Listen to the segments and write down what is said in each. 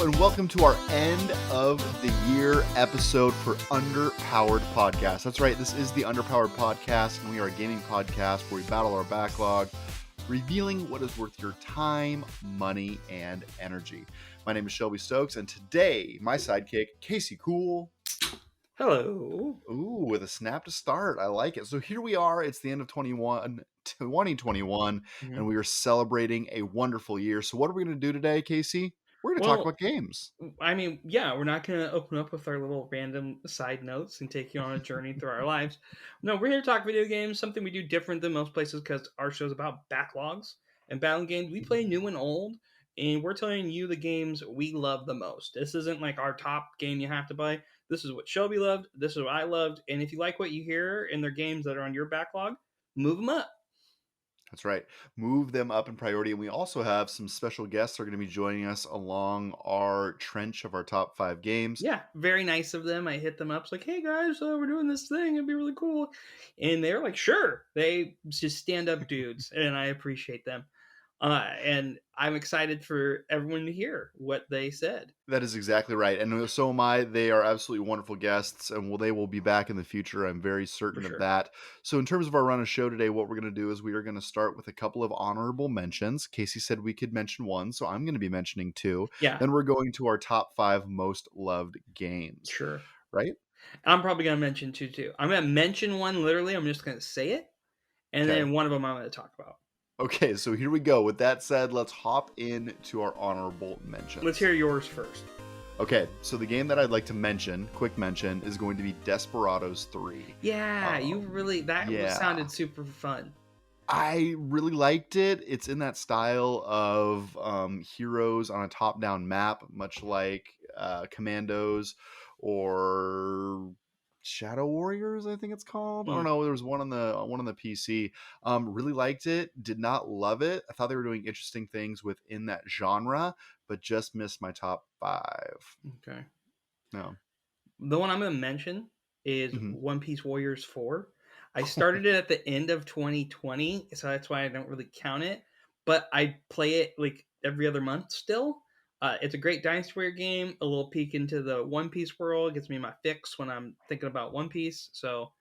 Hello and welcome to our end of the year episode for Underpowered Podcast. That's right, this is the Underpowered Podcast, and we are a gaming podcast where we battle our backlog, revealing what is worth your time, money, and energy. My name is Shelby Stokes, and today, my sidekick, Casey Cool. Hello. Ooh, with a snap to start. I like it. So here we are. It's the end of 2021, and we are celebrating a wonderful year. So what are we going to do today, Casey? We're going to talk about games. We're not going to open up with our little random side notes and take you on a journey through our lives. No, we're here to talk video games, something we do different than most places because our show's about backlogs and battle games. We play new and old, and we're telling you the games we love the most. This isn't like our top game you have to play. This is what Shelby loved. This is what I loved. And if you like what you hear in their games that are on your backlog, move them up. That's right. Move them up in priority. And we also have some special guests that are going to be joining us along our trench of our top 5 games. Yeah, very nice of them. I hit them up. It's like, hey guys, we're doing this thing. It'd be really cool. And they're like, sure. They just stand up dudes. And I appreciate them. And I'm excited for everyone to hear what they said. That is exactly right. And so am I. They are absolutely wonderful guests, and they will be back in the future. I'm very certain of that. So in terms of our run of show today, what we're going to do is we are going to start with a couple of honorable mentions. Casey said we could mention one, so I'm going to be mentioning 2. Yeah. Then we're going to our top 5 most loved games. Sure. Right? I'm probably going to mention 2 too. I'm going to mention one literally. I'm just going to say it. And then one of them I'm going to talk about. Okay, so here we go. With that said, let's hop into our honorable mentions. Let's hear yours first. Okay, so the game that I'd like to mention, quick mention, is going to be Desperados 3. Yeah, sounded super fun. I really liked it. It's in that style of heroes on a top-down map, much like Commandos or Shadow Warriors, I think it's called. I don't know. There was one on the PC. Really liked it. Did not love it. I thought they were doing interesting things within that genre, but just missed my top 5. Okay. No. The one I'm going to mention is One Piece Warriors 4. I started it at the end of 2020, so that's why I don't really count it. But I play it like every other month still. It's a great Dynasty Warrior game. A little peek into the One Piece world. Gets me my fix when I'm thinking about One Piece. So,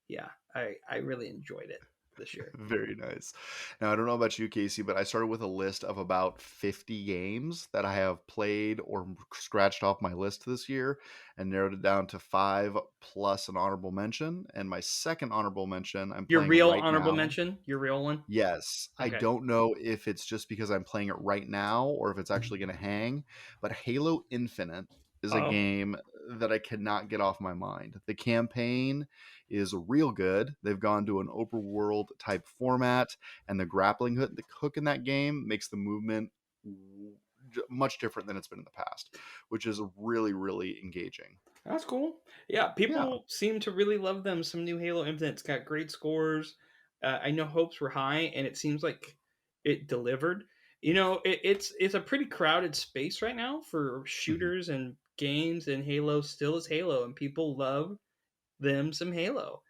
yeah, I really enjoyed it this year. Very nice. Now, I don't know about you, Casey, but I started with a list of about 50 games that I have played or scratched off my list this year and narrowed it down to 5 plus an honorable mention. And my second honorable mention, I'm your playing real right honorable now. mention? Your real one? Yes. Okay. I don't know if it's just because I'm playing it right now or if it's actually going to hang, but Halo Infinite is a game that I cannot get off my mind. The campaign is real good. They've gone to an open world type format, and the grappling hook in that game makes the movement much different than it's been in the past, which is really, really engaging. That's cool. Yeah, people seem to really love them. Some new Halo Infinite. It's got great scores. I know hopes were high, and it seems like it delivered. You know, it's a pretty crowded space right now for shooters and games, and Halo still is Halo, and people love them some Halo.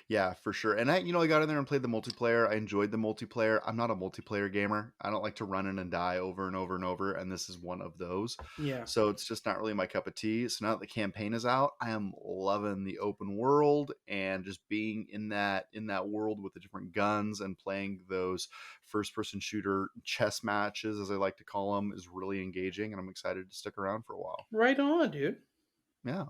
Yeah, for sure. And I got in there and played the multiplayer. I enjoyed the multiplayer. I'm not a multiplayer gamer. I don't like to run in and die over and over and over, and this is one of those. Yeah. So it's just not really my cup of tea. So now that the campaign is out, I am loving the open world and just being in that world with the different guns and playing those first-person shooter chess matches, as I like to call them, is really engaging, and I'm excited to stick around for a while. Right on, dude. Yeah.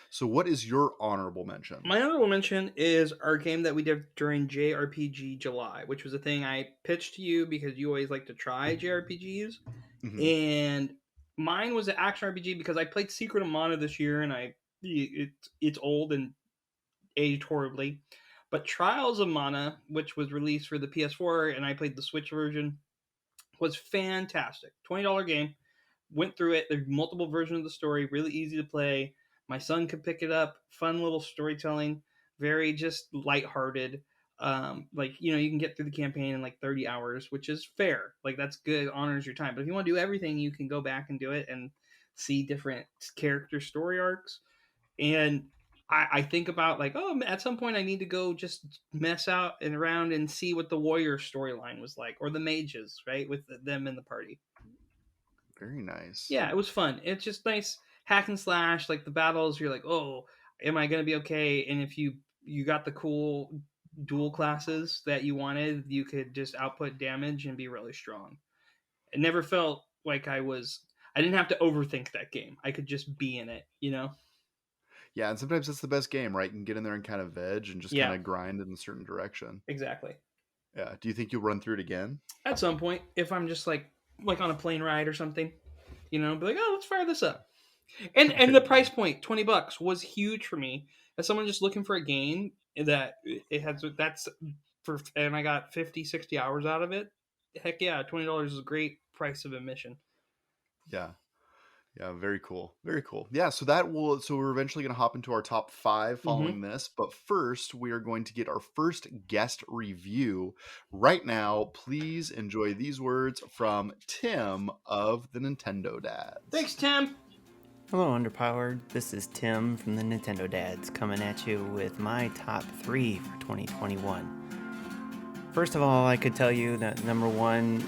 So what is your honorable mention? My honorable mention is our game that we did during JRPG July, which was a thing I pitched to you because you always like to try JRPGs. And mine was an action RPG because I played Secret of Mana this year, and it's old and aged horribly. But Trials of Mana, which was released for the PS4, and I played the Switch version, was fantastic. $20 game. Went through it. There's multiple versions of the story. Really easy to play. My son could pick it up. Fun little storytelling. Very just lighthearted. You can get through the campaign in like 30 hours, which is fair. Like, that's good. Honors your time. But if you want to do everything, you can go back and do it and see different character story arcs. And I think about like, at some point I need to go just mess out and around and see what the warrior storyline was like, or the mages, right, with them in the party. Very nice. Yeah, it was fun. It's just nice hack and slash. Like the battles, you're like, oh, am I gonna be okay? And if you got the cool dual classes that you wanted, you could just output damage and be really strong. It never felt like I didn't have to overthink that game. I could just be in it, you know? Yeah, and sometimes that's the best game, right? You can get in there and kind of veg and just kind Yeah, of grind in a certain direction. exactly. Yeah. Do you think you'll run through it again? At some point, if I'm just like on a plane ride or something, you know, be like, oh, let's fire this up. And the Very price nice. point, $20, was huge for me as someone just looking for a game that it has that's for, and I got 50, 60 hours out of it. Heck yeah, $20 is a great price of admission. Yeah. Yeah, very cool. Very cool. Yeah, so we're eventually going to hop into our top 5 Mm-hmm. following this, but first we are going to get our first guest review. Right now, please enjoy these words from Tim of the Nintendo Dads. Thanks, Tim. Hello, Underpowered. This is Tim from the Nintendo Dads coming at you with my top 3 for 2021. First of all, I could tell you that number 1,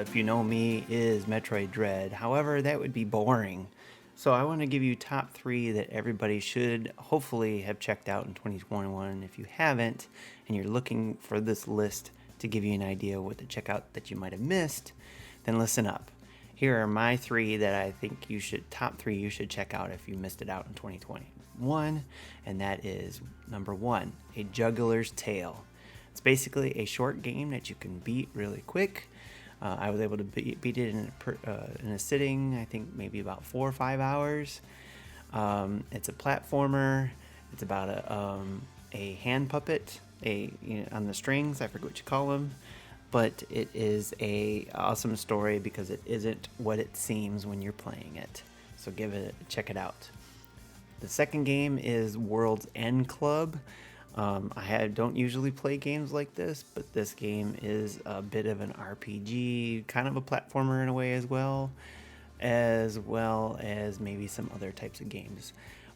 if you know me, is Metroid Dread. However, that would be boring. So I want to give you top 3 that everybody should hopefully have checked out in 2021. If you haven't, and you're looking for this list to give you an idea what to check out that you might have missed, then listen up. Here are my 3 that I think top 3 you should check out if you missed it out in 2021, and that is number 1, A Juggler's Tale. It's basically a short game that you can beat really quick. I was able to beat it in a sitting, I think maybe about 4 or 5 hours. It's a platformer. It's about a hand puppet, on the strings. I forget what you call them. But it is a awesome story because it isn't what it seems when you're playing it. So check it out. The second game is World's End Club. Don't usually play games like this, but this game is a bit of an RPG, kind of a platformer in a way as well as maybe some other types of games.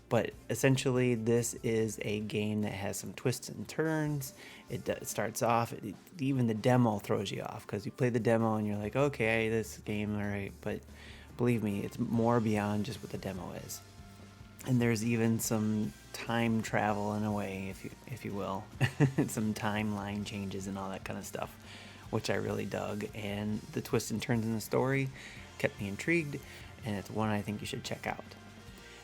But essentially, this is a game that has some twists and turns. It starts off, even the demo throws you off because you play the demo and you're like, okay, this game, all right. But believe me, it's more beyond just what the demo is. And there's even some time travel in a way, if you will, some timeline changes and all that kind of stuff, which I really dug. And the twists and turns in the story kept me intrigued, and it's one I think you should check out.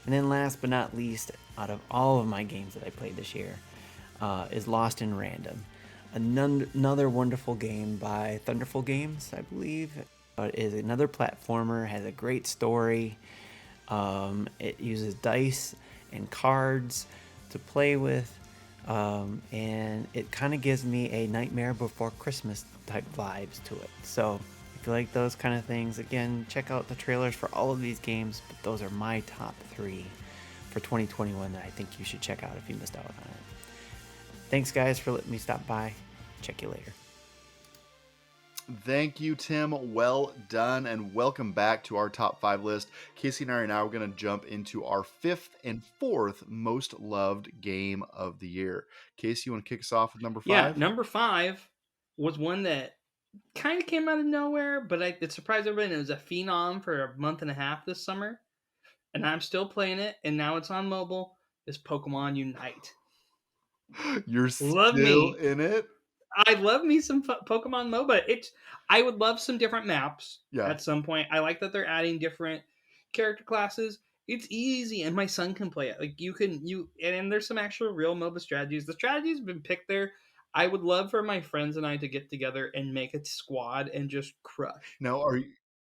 And then last but not least, out of all of my games that I played this year, is Lost in Random. Another wonderful game by Thunderful Games, I believe. It is another platformer, has a great story. It uses dice and cards to play with, and it kind of gives me a Nightmare Before Christmas type vibes to it. So if you like those kind of things, again, check out the trailers for all of these games, but those are my top 3 for 2021 that I think you should check out if you missed out on it. Thanks, guys, for letting me stop by. Check you later. Thank you, Tim. Well done, and welcome back to our top 5 list. Casey and I are now going to jump into our 5th and 4th most loved game of the year. Casey, you want to kick us off with number 5? Yeah, number 5 was one that kind of came out of nowhere, but it surprised everybody. It was a phenom for a month and a half this summer, and I'm still playing it, and now it's on mobile. Is Pokemon Unite. You're Love still me. in it? I love me some Pokemon MOBA. I would love some different maps at some point. I like that they're adding different character classes. It's easy, and my son can play it. Like and there's some actual real MOBA strategies. The strategies have been picked there. I would love for my friends and I to get together and make a squad and just crush. No,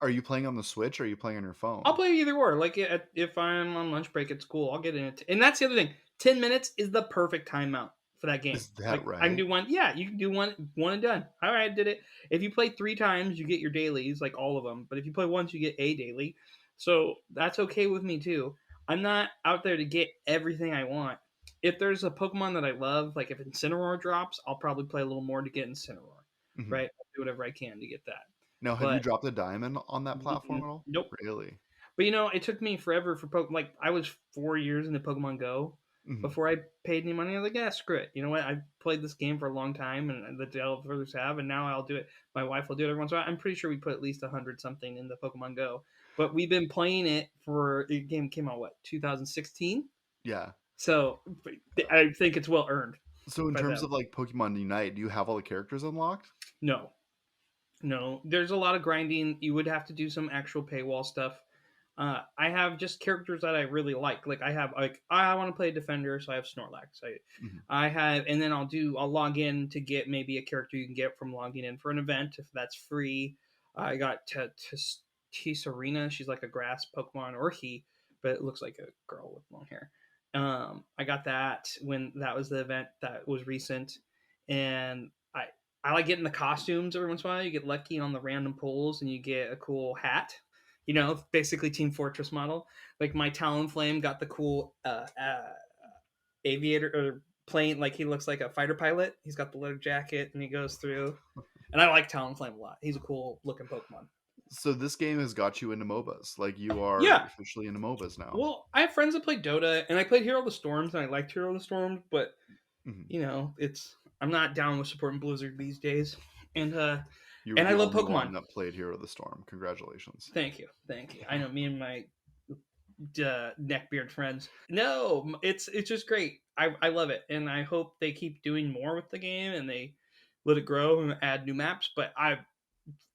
are you playing on the Switch or are you playing on your phone? I'll play either or. Like if I'm on lunch break, it's cool. I'll get in it. And that's the other thing. 10 minutes is the perfect timeout for that game. Is that right? I can do one. Yeah, you can do one and done. All right, I did it. If you play 3 times, you get your dailies, like all of them. But if you play once, you get a daily. So that's okay with me too. I'm not out there to get everything I want. If there's a Pokemon that I love, like if Incineroar drops, I'll probably play a little more to get Incineroar. Mm-hmm. Right? I'll do whatever I can to get that. Now, have you dropped a diamond on that platform at all? Nope. Really? But it took me forever for Pokemon. Like I was 4 years into Pokemon Go, before I paid any money. I was like, yeah, screw it. You know what? I've played this game for a long time, and the developers have, and now I'll do it. My wife will do it every once in a while. I'm pretty sure we put at least 100 something in the Pokemon Go, but we've been playing it for the game came out 2016. Yeah. So I think it's well earned. So in terms of like Pokemon Unite, do you have all the characters unlocked? No. There's a lot of grinding. You would have to do some actual paywall stuff. I have just characters that I really like. Like I want to play Defender, so I have Snorlax. I have, and then I'll log in to get maybe a character you can get from logging in for an event if that's free. I got Serena. She's like a grass Pokemon, or but it looks like a girl with long hair. I got that when that was the event that was recent, and I like getting the costumes every once in a while. You get lucky on the random pulls, and you get a cool hat. Basically Team Fortress model. Like my Talonflame got the cool aviator or plane. Like he looks like a fighter pilot. He's got the leather jacket, and he goes through. And I like Talonflame a lot. He's a cool looking Pokemon. So this game has got you into MOBAs. Like you are officially into MOBAs now. Well, I have friends that play Dota, and I played Hero of the Storms, and I liked Hero of the Storms, but I'm not down with supporting Blizzard these days. And I love Pokemon. One that played Hero of the Storm. Congratulations. Thank you. I know me and my neckbeard friends. No, it's just great. I love it, and I hope they keep doing more with the game and they let it grow and add new maps. But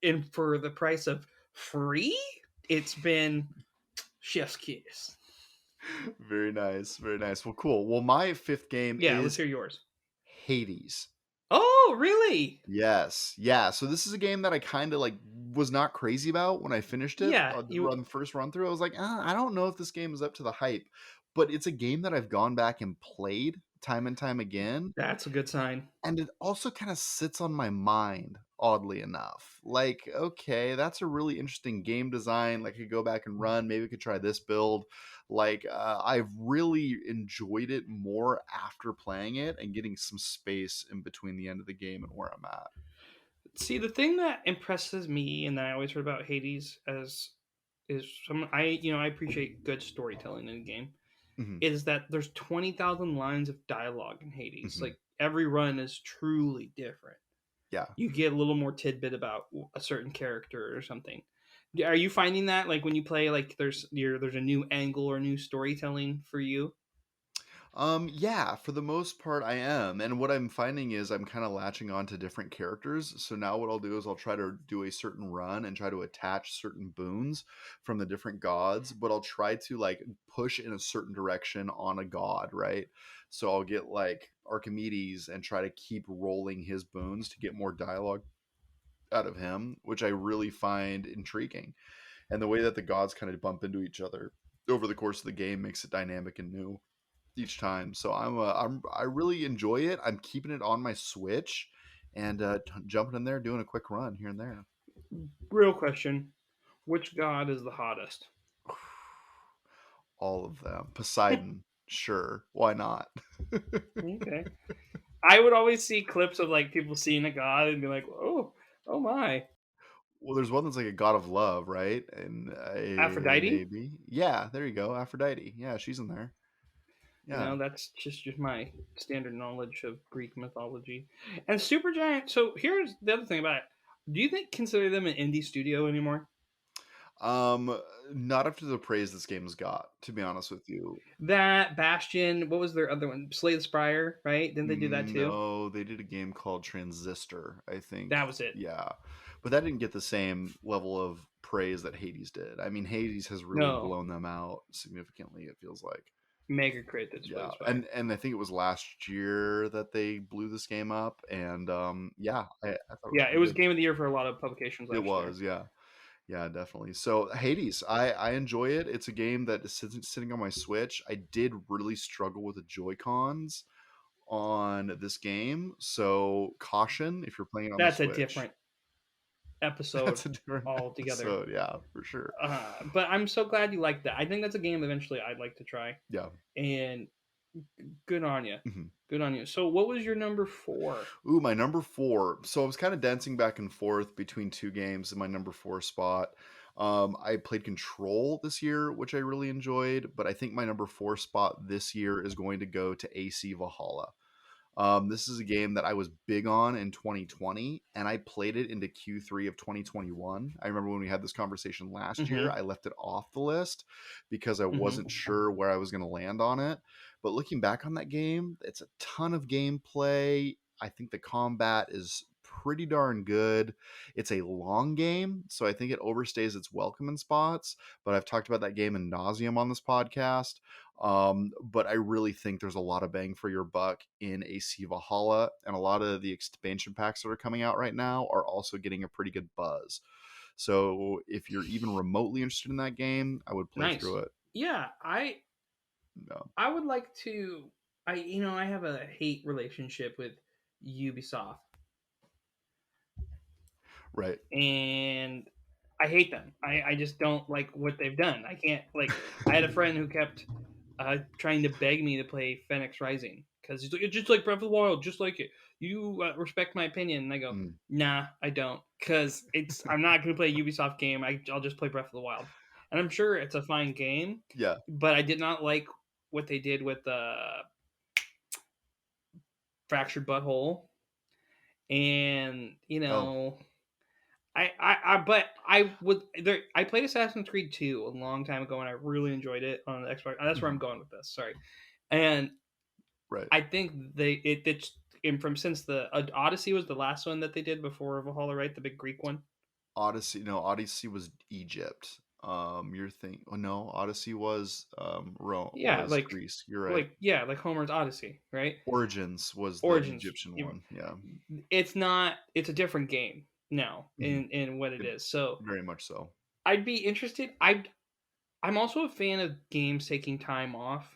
and for the price of free, it's been chef's kiss. Very nice, very nice. Well, cool. Well, my fifth game is let's hear yours. Hades. Oh, really? Yes. Yeah. So this is a game that I kind of like was not crazy about when I finished it. Yeah. First run through, I was like, I don't know if this game is up to the hype, but it's a game that I've gone back and played time and time again. That's a good sign. And it also kind of sits on my mind, oddly enough. Like, okay, that's a really interesting game design. Like, I could go back and run. Maybe I could try this build. Like, I've really enjoyed it more after playing it and getting some space in between the end of the game and where I'm at. See, the thing that impresses me, and that I always heard about Hades is I appreciate good storytelling in a game. Is that there's 20,000 lines of dialogue in Hades. Like every run is truly different. Yeah. You get a little more tidbit about a certain character or something. Are you finding that like when you play, like there's a new angle or new storytelling for you? Yeah, for the most part I am. And what I'm finding is I'm kind of latching on to different characters. So now what I'll do is I'll try to do a certain run and try to attach certain boons from the different gods, but I'll try to like push in a certain direction on a god, right? So I'll get like Archimedes and try to keep rolling his boons to get more dialogue out of him, which I really find intriguing. And the way that the gods kind of bump into each other over the course of the game makes it dynamic and new each time. So I really enjoy it. I'm keeping it on my Switch and jumping in there, doing a quick run here and there. Real question: which god is the hottest? All of them. Poseidon, sure. Why not? Okay. I would always see clips of like people seeing a god and be like, "Oh my." Well, there's one that's like a god of love, right? And Aphrodite. Maybe. Yeah, there you go. Aphrodite. Yeah, she's in there. Yeah. That's just my standard knowledge of Greek mythology. And Supergiant. So here's the other thing about it. Do you consider them an indie studio anymore? Not after the praise this game's got, to be honest with you. That Bastion. What was their other one? Slay the Spire, right? Didn't they do that too? No, they did a game called Transistor, I think. That was it. Yeah, but that didn't get the same level of praise that Hades did. I mean, Hades has really blown them out significantly, it feels like. Mega crit that's and I think it was last year that they blew this game up, and I thought it was game of the year for a lot of publications last year. Yeah, definitely. So Hades, I enjoy it. It's a game that is sitting on my Switch. I did really struggle with the Joy-Cons on this game, so caution if you're playing on the Switch. That's a different episode. That's a different altogether. Episode, yeah, for sure. But I'm so glad you liked that. I think that's a game eventually I'd like to try. Yeah. And good on you. Good on you. So what was your number 4? Ooh, my number 4. So I was kind of dancing back and forth between two games in my number 4 spot. I played Control this year, which I really enjoyed, but I think my number 4 spot this year is going to go to AC Valhalla. This is a game that I was big on in 2020, and I played it into Q3 of 2021. I remember when we had this conversation last year, Mm-hmm. I left it off the list because I Mm-hmm. wasn't sure where I was going to land on it. But looking back on that game, it's a ton of gameplay. I think the combat is pretty darn good. It's a long game, so I think it overstays its welcome in spots. But I've talked about that game in nauseum on this podcast. But I really think there's a lot of bang for your buck in AC Valhalla, and a lot of the expansion packs that are coming out right now are also getting a pretty good buzz. So if you're even remotely interested in that game, I would play Nice. through it. Yeah, No. I would like to. I have a hate relationship with Ubisoft, Right. and I hate them. I just don't like what they've done. I can't like. I had a friend who kept trying to beg me to play Phoenix Rising because he's like, it's just like Breath of the Wild, just like it. You respect my opinion, and I go, nah, I don't, because I'm not going to play a Ubisoft game. I'll just play Breath of the Wild, and I'm sure it's a fine game. Yeah. But I did not like what they did with Fractured Butthole, and I played Assassin's Creed 2 a long time ago, and I really enjoyed it on the Xbox. That's where I'm going with this. Sorry, and Right. I think it's since the Odyssey was the last one that they did before Valhalla, right? The big Greek one. Odyssey was Egypt. You're thinking, oh no, Odyssey was Rome, Yeah, was Greece. You're right. like Homer's Odyssey, right? Origins was Origins. the Egyptian one. Yeah. It's not. It's a different game now in what it is. So very much so. I'd be interested. I'm also a fan of games taking time off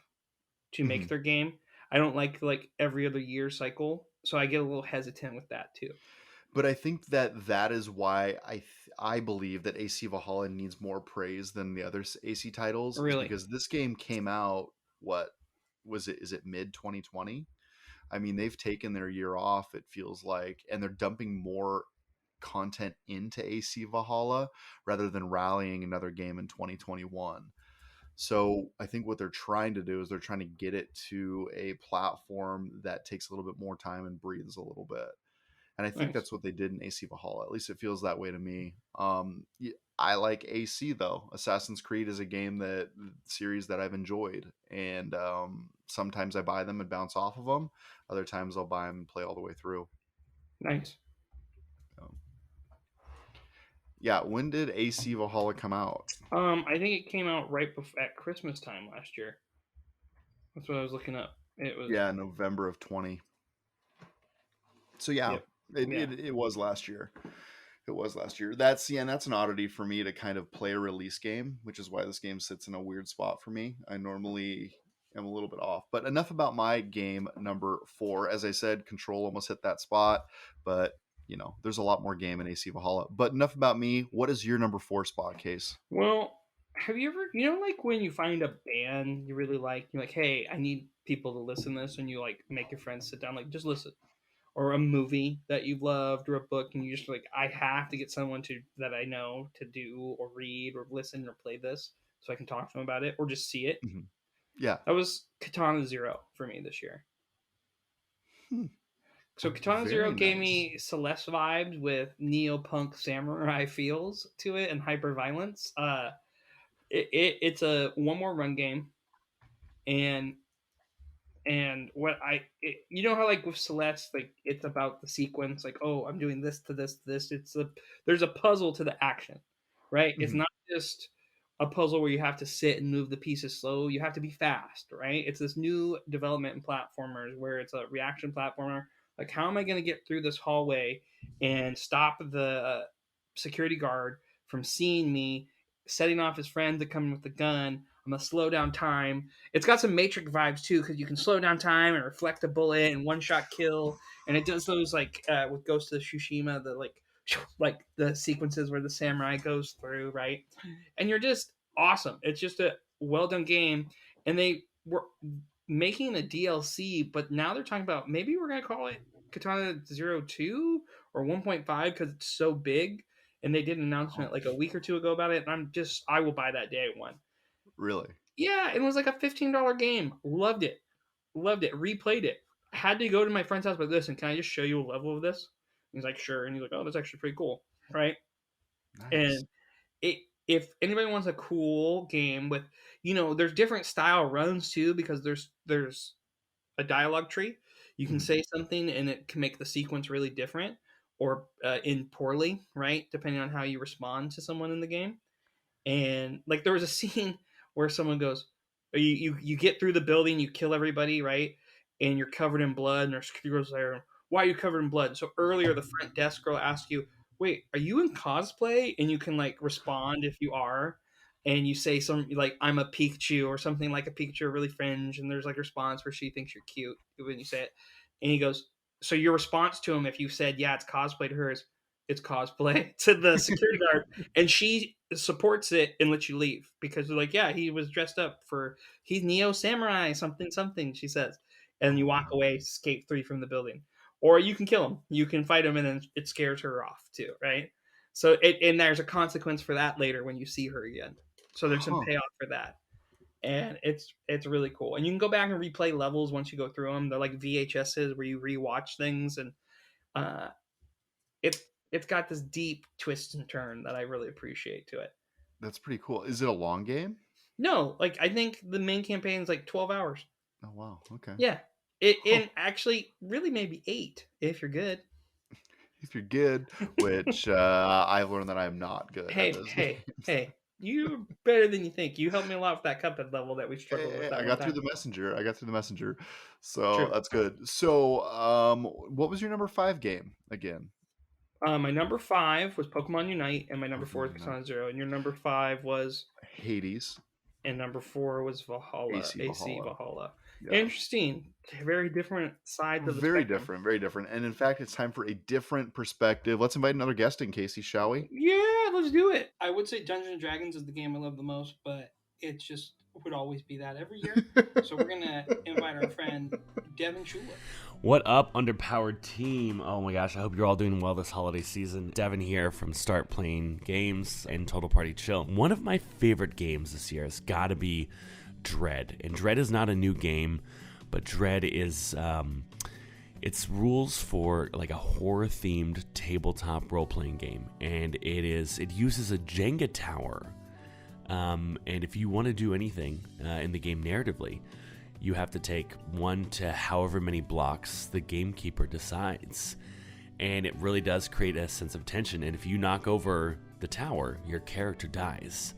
to make their game. I don't like every other year cycle, so I get a little hesitant with that too. But I think that is why I believe that AC Valhalla needs more praise than the other AC titles. Really? Because this game came out, what was it? Is it mid 2020? I mean, they've taken their year off, it feels like, and they're dumping more content into AC Valhalla rather than rallying another game in 2021. So I think what they're trying to do is they're trying to get it to a platform that takes a little bit more time and breathes a little bit. And I think that's what they did in AC Valhalla. At least it feels that way to me. I like AC though. Assassin's Creed is a game series that I've enjoyed, and sometimes I buy them and bounce off of them. Other times I'll buy them and play all the way through. Nice. Yeah, when did AC Valhalla come out? I think it came out right at Christmas time last year. That's what I was looking up. It was November of 20. So it was last year. It was last year. That's an oddity for me to kind of play a release game, which is why this game sits in a weird spot for me. I normally am a little bit off. But enough about my game number 4. As I said, Control almost hit that spot, but there's a lot more game in AC Valhalla. But enough about me. What is your number 4 spot, Case? Well, have you ever, like when you find a band you really like, you're like, hey, I need people to listen to this, and you like make your friends sit down, like just listen. Or a movie that you've loved, or a book, and you just like, I have to get someone that I know to do or read or listen or play this so I can talk to them about it or just see it. Mm-hmm. Yeah. That was Katana Zero for me this year. So Katana Zero gave me Celeste vibes with neo-punk samurai feels to it and hyper violence. It's a one more run game, and what how like with Celeste, like it's about the sequence, like, oh, I'm doing this to this to this. There's a puzzle to the action, right? It's not just a puzzle where you have to sit and move the pieces slow. You have to be fast, right? It's this new development in platformers where it's a reaction platformer. Like, how am I going to get through this hallway and stop the security guard from seeing me, setting off his friend to come in with the gun? I'm going to slow down time. It's got some Matrix vibes, too, because you can slow down time and reflect a bullet and one-shot kill. And it does those, like, with Ghost of Tsushima, the, like the sequences where the samurai goes through, right? And you're just awesome. It's just a well-done game. And they were making a DLC, but now they're talking about maybe we're going to call it Katana 02 or 1.5 because it's so big. and they did an announcement like a week or two ago about it, and I will buy that day one. Really? Yeah, it was like a $15 game. Loved it. Replayed it. Had to go to my friend's house, but listen, can I just show you a level of this? He's like, sure. And he's like, oh, that's actually pretty cool, right? Nice. And if anybody wants a cool game with, there's different style runs too, because there's a dialogue tree. You can say something and it can make the sequence really different or in poorly, right? Depending on how you respond to someone in the game. And like there was a scene where someone goes, you get through the building, you kill everybody, right? And you're covered in blood, and there's girls there. Why are you covered in blood? So earlier, the front desk girl asked you, "Wait, are you in cosplay?" And you can like respond if you are, and you say something like, "I'm a Pikachu" or something like a Pikachu, really fringe, and there's like a response where she thinks you're cute when you say it, and he goes, "So your response to him, if you said, yeah, it's cosplay to her, is it's cosplay to the security guard," and she supports it and lets you leave because they're like, yeah, he was dressed up he's Neo Samurai, something, she says. And you walk away, escape free from the building. Or you can kill him. You can fight him, and then it scares her off too, right? So and there's a consequence for that later when you see her again. So there's some payoff for that. And it's really cool. And you can go back and replay levels once you go through them. They're like VHSs where you rewatch things, and it's got this deep twist and turn that I really appreciate to it. That's pretty cool. Is it a long game? No, like I think the main campaign is like 12 hours. Oh wow, okay. Yeah. And actually really maybe 8 if you're good. If you're good, which I've learned that I'm not good. Hey, you're better than you think. You helped me a lot with that Cuphead level that we struggled with. I got through the messenger. So True. that's good. So what was your number 5 game again? My number 5 was Pokemon Unite, and my number 4 was Persona 0, and your number 5 was Hades, and number 4 was Valhalla. AC Valhalla. Yeah. Interesting. Very different sides of the spectrum. Very different. And in fact, it's time for a different perspective. Let's invite another guest in, Casey, shall we? Yeah, let's do it. I would say Dungeons & Dragons is the game I love the most, but it just would always be that every year. So we're going to invite our friend Devin Shula. What up, Underpowered team? Oh my gosh, I hope you're all doing well this holiday season. Devin here from Start Playing Games and Total Party Chill. One of my favorite games this year has got to be Dread. And Dread is not a new game, but Dread is it's rules for like a horror-themed tabletop role-playing game. And it uses a Jenga tower. And if you want to do anything in the game narratively, you have to take 1 to however many blocks the gamekeeper decides. And it really does create a sense of tension. And if you knock over the tower, your character dies.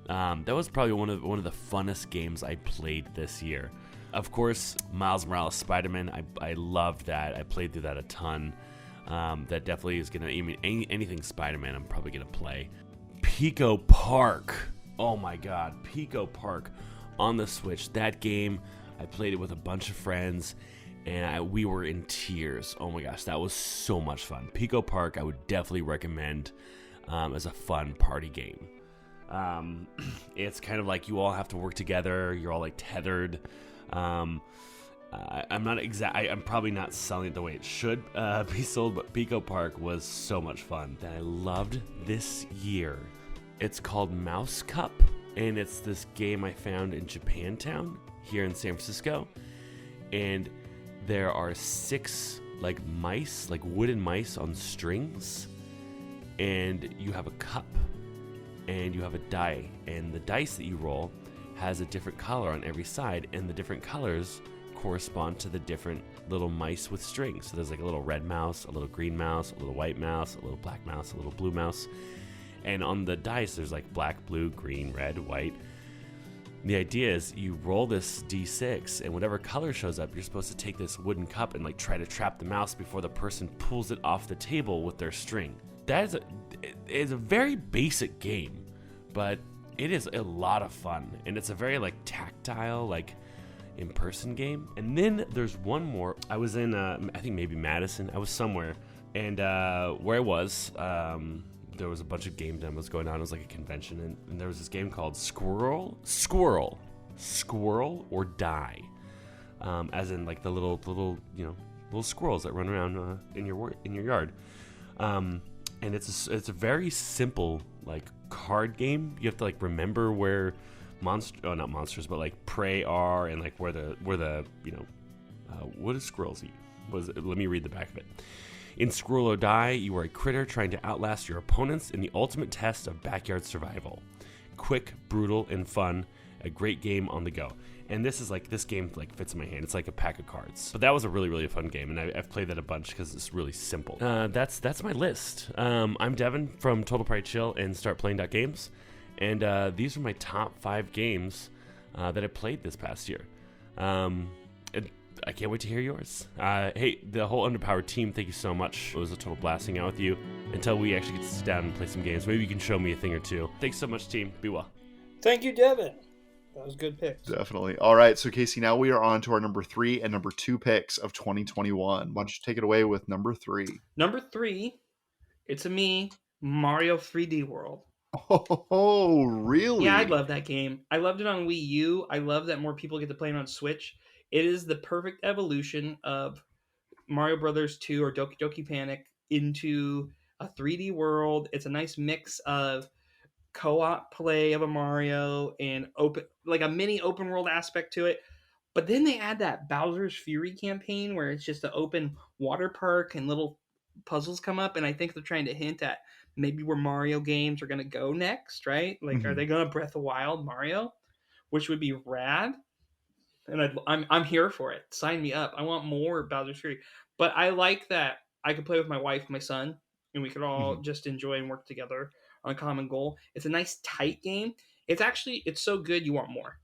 That was probably one of the funnest games I played this year. Of course, Miles Morales Spider-Man, I loved that. I played through that a ton. That definitely is going to, anything Spider-Man I'm probably going to play. Pico Park. Oh my god, Pico Park on the Switch. That game, I played it with a bunch of friends, and we were in tears. Oh my gosh, that was so much fun. Pico Park, I would definitely recommend as a fun party game. It's kind of like you all have to work together. You're all like tethered. I'm probably not selling it the way it should be sold, but Pico Park was so much fun that I loved this year. It's called Mouse Cup, and it's this game I found in Japantown here in San Francisco. And there are 6 like mice, like wooden mice on strings, and you have a cup and you have a die, and the dice that you roll has a different color on every side, and the different colors correspond to the different little mice with strings. So there's like a little red mouse, a little green mouse, a little white mouse, a little black mouse, a little blue mouse. And on the dice, there's like black, blue, green, red, white. The idea is you roll this D6, and whatever color shows up, you're supposed to take this wooden cup and like try to trap the mouse before the person pulls it off the table with their string. That is a very basic game, but it is a lot of fun, and it's a very like tactile, like in-person game. And then there's one more. I was in, I think maybe Madison. I was somewhere, and where I was, there was a bunch of game demos going on. It was like a convention, and there was this game called Squirrel or Die, as in like the little squirrels that run around in your yard. and it's a very simple like card game. You have to like remember where not monsters, but like prey are, and like where the what does squirrels eat? Let me read the back of it. In Scroll or Die, you are a critter trying to outlast your opponents in the ultimate test of backyard survival. Quick, brutal, and fun. A great game on the go. And this game like fits in my hand. It's like a pack of cards. But that was a really, really fun game, and I've played that a bunch because it's really simple. That's my list. I'm Devin from Total Party Chill and StartPlaying.games, and these are my top 5 games that I played this past year. I can't wait to hear yours. Hey, the whole Underpowered team, thank you so much. It was a total blasting out with you. Until we actually get to sit down and play some games, maybe you can show me a thing or two. Thanks so much, team. Be well. Thank you, Devin. That was good picks. Definitely. All right, so Casey, now we are on to our number 3 and number 2 picks of 2021. Why don't you take it away with number 3? Number 3, it's Mario 3D World. Oh, really? Yeah, I love that game. I loved it on Wii U. I love that more people get to play it on Switch. It is the perfect evolution of Mario Brothers 2 or Doki Doki Panic into a 3D world. It's a nice mix of co-op play of a Mario and a mini open world aspect to it. But then they add that Bowser's Fury campaign where it's just an open water park and little puzzles come up, and I think they're trying to hint at maybe where Mario games are going to go next, right? Like, Are they going to Breath of the Wild Mario, which would be rad? And I'm here for it. Sign me up. I want more Bowser's Fury. But I like that I could play with my wife, my son, and we could all just enjoy and work together on a common goal. It's a nice tight game. It's so good you want more.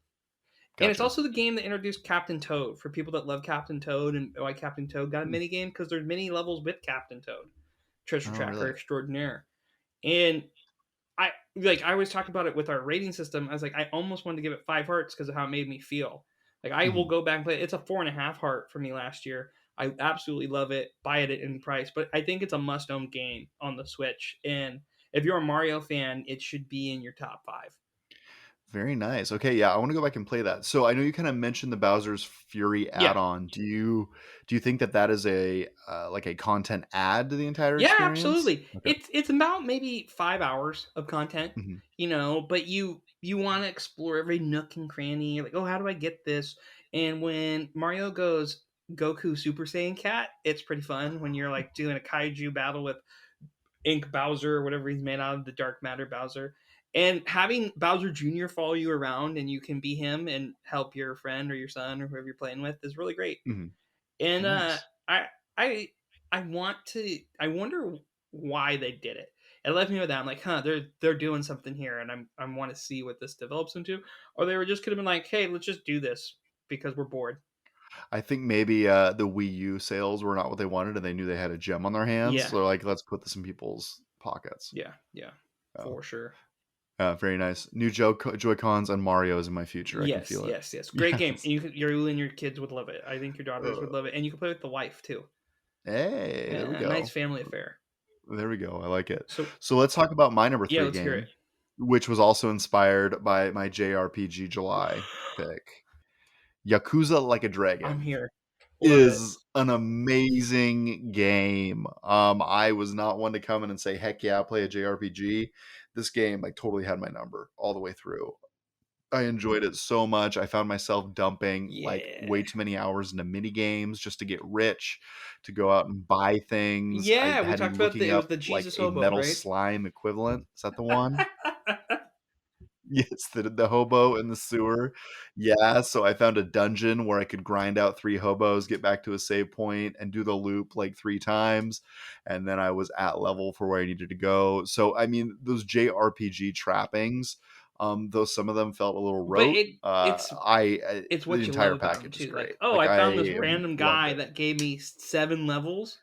Gotcha. And it's also the game that introduced Captain Toad for people that love Captain Toad and why Captain Toad got a mini game, because there's mini levels with Captain Toad, Treasure Tracker Extraordinaire. And I was talking about it with our rating system. I was like, I almost wanted to give it 5 hearts because of how it made me feel. Like, I will go back and play it. It's a 4.5 heart for me last year. I absolutely love it. Buy it at any price. But I think it's a must-own game on the Switch. And if you're a Mario fan, it should be in your top 5. Very nice. Okay, yeah, I want to go back and play that. So I know you kind of mentioned the Bowser's Fury add-on. Do you think that is a like a content add to the entire experience? Yeah, absolutely. Okay. It's about maybe 5 hours of content, but you want to explore every nook and cranny. You're like, oh, how do I get this? And when Mario goes Goku Super Saiyan Cat, it's pretty fun when you're like doing a kaiju battle with Ink Bowser or whatever he's made out of, the Dark Matter Bowser. And having Bowser Jr. follow you around and you can be him and help your friend or your son or whoever you're playing with is really great. And nice. I wonder why they did it. It left me with that. I'm like, they're doing something here, and I want to see what this develops into. Or they were just could have been like, hey, let's just do this because we're bored. I think maybe the Wii U sales were not what they wanted, and they knew they had a gem on their hands. Yeah. So they're like, let's put this in people's pockets. Yeah, for sure. Very nice. New Joy-Cons and Mario is in my future. I can feel it. Yes. Great game. And you and your kids would love it. I think your daughters would love it. And you can play with the wife, too. Hey, there we go. Nice family affair. There we go. I like it. So let's talk about my number 3 game, which was also inspired by my JRPG July pick. Yakuza Like a Dragon. I'm here. Is an amazing game. I was not one to come in and say, heck yeah, I'll play a JRPG. This game totally had my number all the way through. I enjoyed it so much. I found myself dumping way too many hours into mini games just to get rich, to go out and buy things. Yeah, we talked about it was the Jesus Hobo, metal right? slime equivalent. Is that the one? Yes, the hobo in the sewer. Yeah, so I found a dungeon where I could grind out 3 hobos, get back to a save point, and do the loop 3 times. And then I was at level for where I needed to go. So, I mean, those JRPG trappings, though some of them felt a little rote, it's what the you entire love about package them, is great. I found this random guy that gave me 7 levels.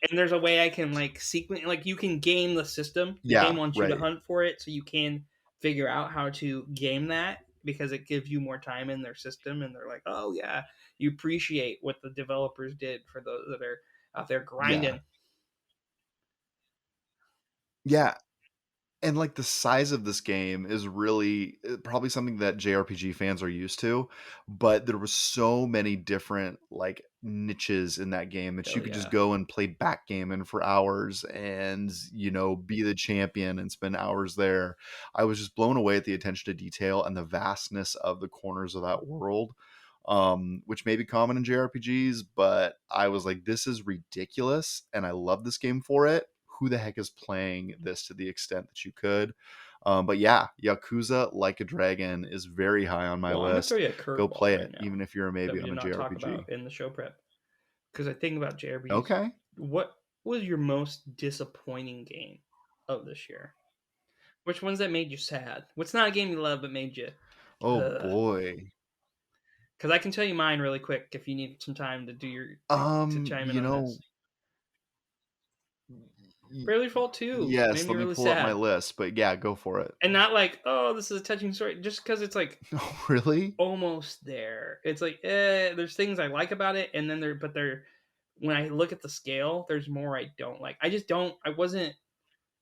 And there's a way I can sequence, you can game the system. The game wants you to hunt for it, so you can figure out how to game that because it gives you more time in their system, and they're like, oh yeah, you appreciate what the developers did for those that are out there grinding. Yeah. And the size of this game is really probably something that JRPG fans are used to, but there were so many different niches in that game that Oh, you could just yeah. go and play backgammon for hours and, be the champion and spend hours there. I was just blown away at the attention to detail and the vastness of the corners of that world, which may be common in JRPGs, but I was like, this is ridiculous, and I love this game for it. Who the heck is playing this to the extent that you could? But yeah, Yakuza Like a Dragon is very high on my Well, I'm going to throw list. you a Go curveball play right it, now even if you're that maybe we on did a not talk JRPG. about in the show prep. Because I think about JRPGs. Okay. What was your most disappointing game of this year? Which ones that made you sad? What's not a game you love but made you... Oh boy. Because I can tell you mine really quick if you need some time to do your... to chime in on this. Bravely Default 2 Yes, made me let me really pull up my sad. list, but yeah, go for it. And not like, oh, this is a touching story, just because it's like Oh, really? almost there. It's like, there's things I like about it, and then when I look at the scale, there's more I don't like. I wasn't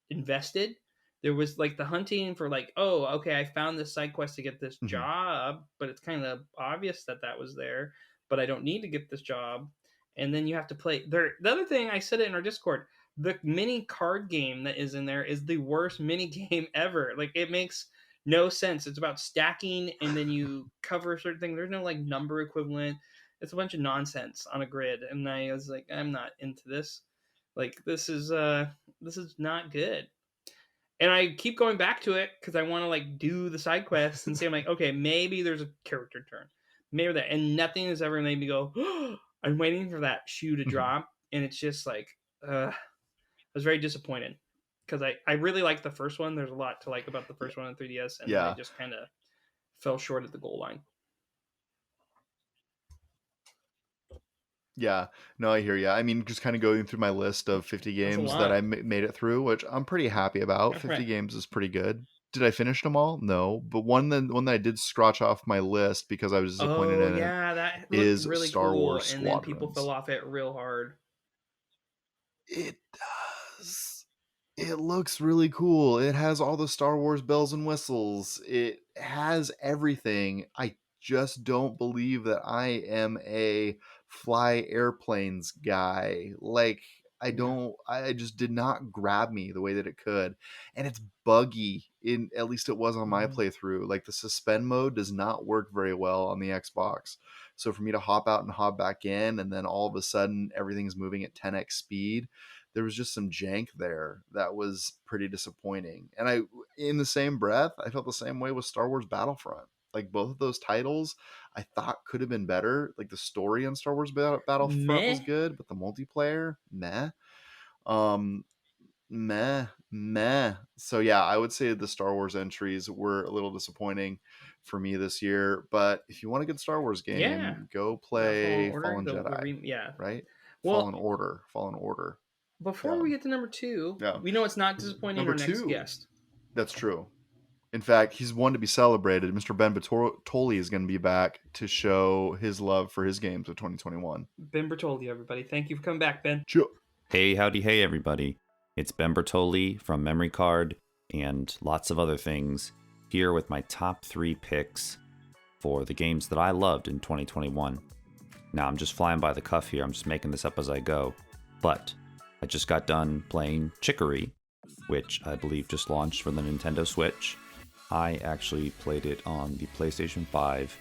invested. There was like the hunting for like, oh, okay, I found this side quest to get this job, but it's kind of obvious that was there, but I don't need to get this job. And then you have to play there. The other thing, I said it in our Discord, the mini card game that is in there is the worst mini game ever. Like, it makes no sense. It's about stacking, and then you cover certain things. There's no like number equivalent. It's a bunch of nonsense on a grid, and I was like, I'm not into this. Like, this is not good. And I keep going back to it because I want to like do the side quests and say, I'm like, okay, maybe there's a character turn, maybe that, and nothing has ever made me go, oh, I'm waiting for that shoe to drop, and it's just like, I was very disappointed because I really liked the first one. There's a lot to like about the first one on 3DS, and I just kind of fell short at the goal line. Yeah, no, I hear you. I mean, just kind of going through my list of 50 games that I made it through, which I'm pretty happy about. 50 games is pretty good. Did I finish them all? No, but one that I did scratch off my list because I was disappointed in it. That is really Star cool, Wars and Squadrons. then people fell off it real hard. It does. It looks really cool. It has all the Star Wars bells and whistles. It has everything. I just don't believe that I am a fly airplanes guy. Like, I just did not grab me the way that it could. And it's buggy, at least it was on my playthrough. Like, the suspend mode does not work very well on the Xbox. So for me to hop out and hop back in, and then all of a sudden everything's moving at 10x speed, there was just some jank there that was pretty disappointing. And in the same breath, I felt the same way with Star Wars Battlefront. Like, both of those titles I thought could have been better. Like, the story on Star Wars Battlefront was good, but the multiplayer, meh. Meh. So yeah, I would say the Star Wars entries were a little disappointing for me this year. But if you want a good Star Wars game, go play Fallen Jedi. Right? Well, Fallen Order. Before we get to number 2, we know it's not disappointing. Our next guest. That's true. In fact, he's one to be celebrated. Mr. Ben Bertoli is going to be back to show his love for his games of 2021. Ben Bertoli, everybody. Thank you for coming back, Ben. Sure. Hey, howdy, hey, everybody. It's Ben Bertoli from Memory Card and lots of other things here with my top 3 picks for the games that I loved in 2021. Now, I'm just flying by the cuff here. I'm just making this up as I go. But I just got done playing Chicory, which I believe just launched for the Nintendo Switch. I actually played it on the PlayStation 5,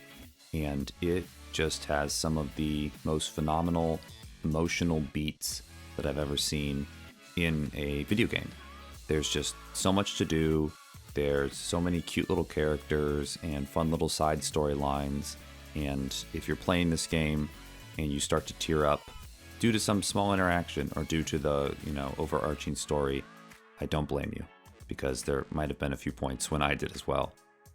and it just has some of the most phenomenal emotional beats that I've ever seen in a video game. There's just so much to do. There's so many cute little characters and fun little side storylines. And if you're playing this game and you start to tear up due to some small interaction or due to the, overarching story, I don't blame you, because there might have been a few points when I did as well.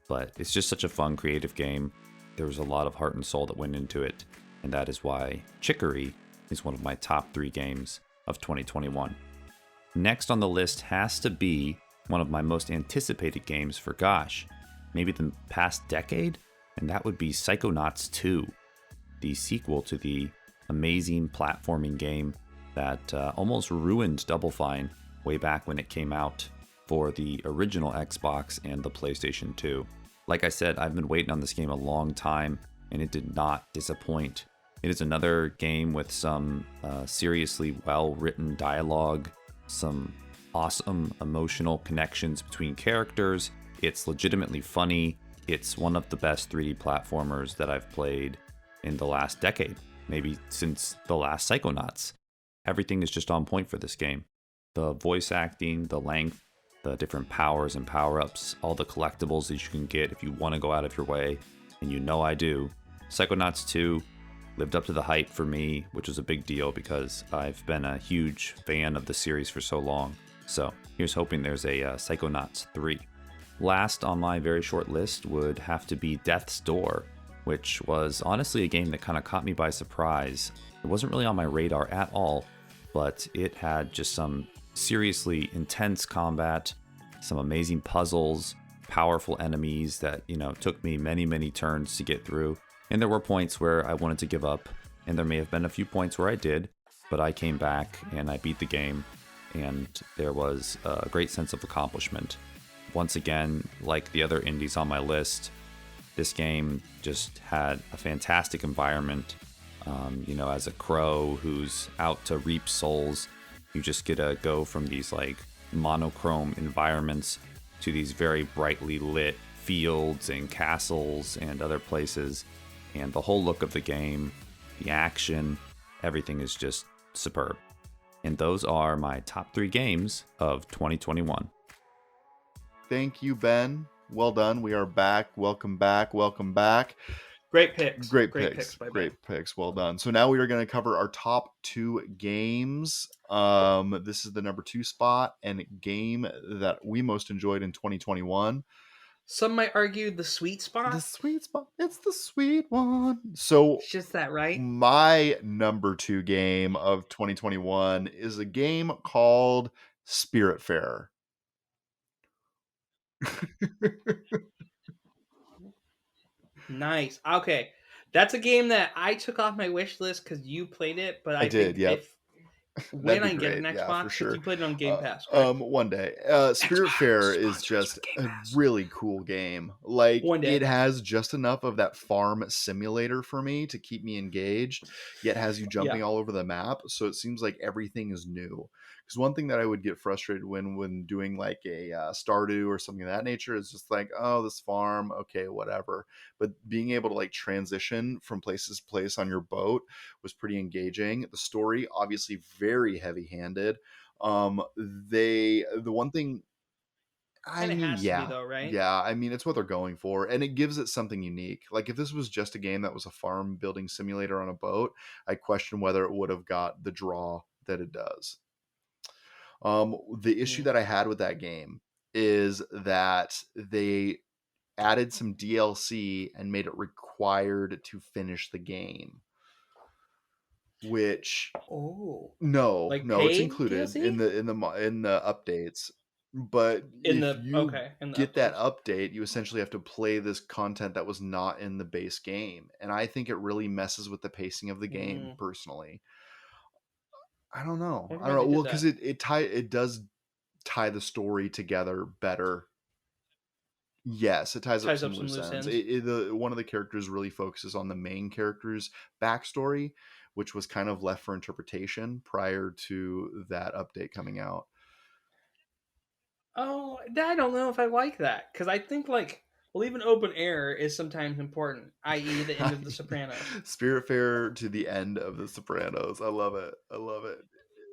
But it's just such a fun, creative game. There was a lot of heart and soul that went into it, and that is why Chicory is one of my top 3 games of 2021. Next on the list has to be one of my most anticipated games for, maybe the past decade, and that would be Psychonauts 2, the sequel to the amazing platforming game that almost ruined Double Fine way back when it came out for the original Xbox and the PlayStation 2. Like I said, I've been waiting on this game a long time, and it did not disappoint It is another game with some seriously well-written dialogue, some awesome emotional connections between characters. It's legitimately funny. It's one of the best 3D platformers that I've played in the last decade, maybe since the last Psychonauts. Everything is just on point for this game. The voice acting, the length, the different powers and power-ups, all the collectibles that you can get if you want to go out of your way, and you know I do. Psychonauts 2 lived up to the hype for me, which was a big deal because I've been a huge fan of the series for so long. So here's hoping there's a Psychonauts 3. Last on my very short list would have to be Death's Door, which was honestly a game that kind of caught me by surprise. It wasn't really on my radar at all, but it had just some seriously intense combat, some amazing puzzles, powerful enemies that, took me many turns to get through. And there were points where I wanted to give up, and there may have been a few points where I did, but I came back and I beat the game, and there was a great sense of accomplishment. Once again, like the other indies on my list, this game just had a fantastic environment. As a crow who's out to reap souls, you just get to go from these like monochrome environments to these very brightly lit fields and castles and other places. And the whole look of the game, the action, everything is just superb. And those are my top 3 games of 2021. Thank you, Ben. Well done. We are back. Welcome back. Welcome back. Great picks. Great picks. Great picks. Well done. So now we are going to cover our top 2 games. This is the number 2 spot and game that we most enjoyed in 2021. Some might argue the sweet spot. The sweet spot. It's the sweet one. So it's just that, right? My number 2 game of 2021 is a game called Spiritfarer. Nice. Okay. That's a game that I took off my wish list because you played it, but I did, think yep. when I get an Xbox, for sure. You played it on Game Pass. One day. Spiritfarer is just a really cool game. Like, it has just enough of that farm simulator for me to keep me engaged, yet has you jumping all over the map. So it seems like everything is new. Because one thing that I would get frustrated when doing like a Stardew or something of that nature is just like, oh, this farm, okay, whatever. But being able to like transition from place to place on your boat was pretty engaging. The story, obviously, very heavy-handed. The one thing, I mean, has to be though, right? Yeah, I mean, it's what they're going for, and it gives it something unique. Like if this was just a game that was a farm building simulator on a boat, I question whether it would have got the draw that it does. The issue that I had with that game is that they added some DLC and made it required to finish the game. Which no, it's included DLC? in the updates. But if you get that update, you essentially have to play this content that was not in the base game, and I think it really messes with the pacing of the game. Personally, I don't know. Well, because it does tie the story together better. Yes, it ties up some loose ends. One of the characters really focuses on the main character's backstory, which was kind of left for interpretation prior to that update coming out. Oh, I don't know if I like that, because I think even open air is sometimes important, i.e. the end of The Sopranos. Spiritfarer to the end of The Sopranos. I love it.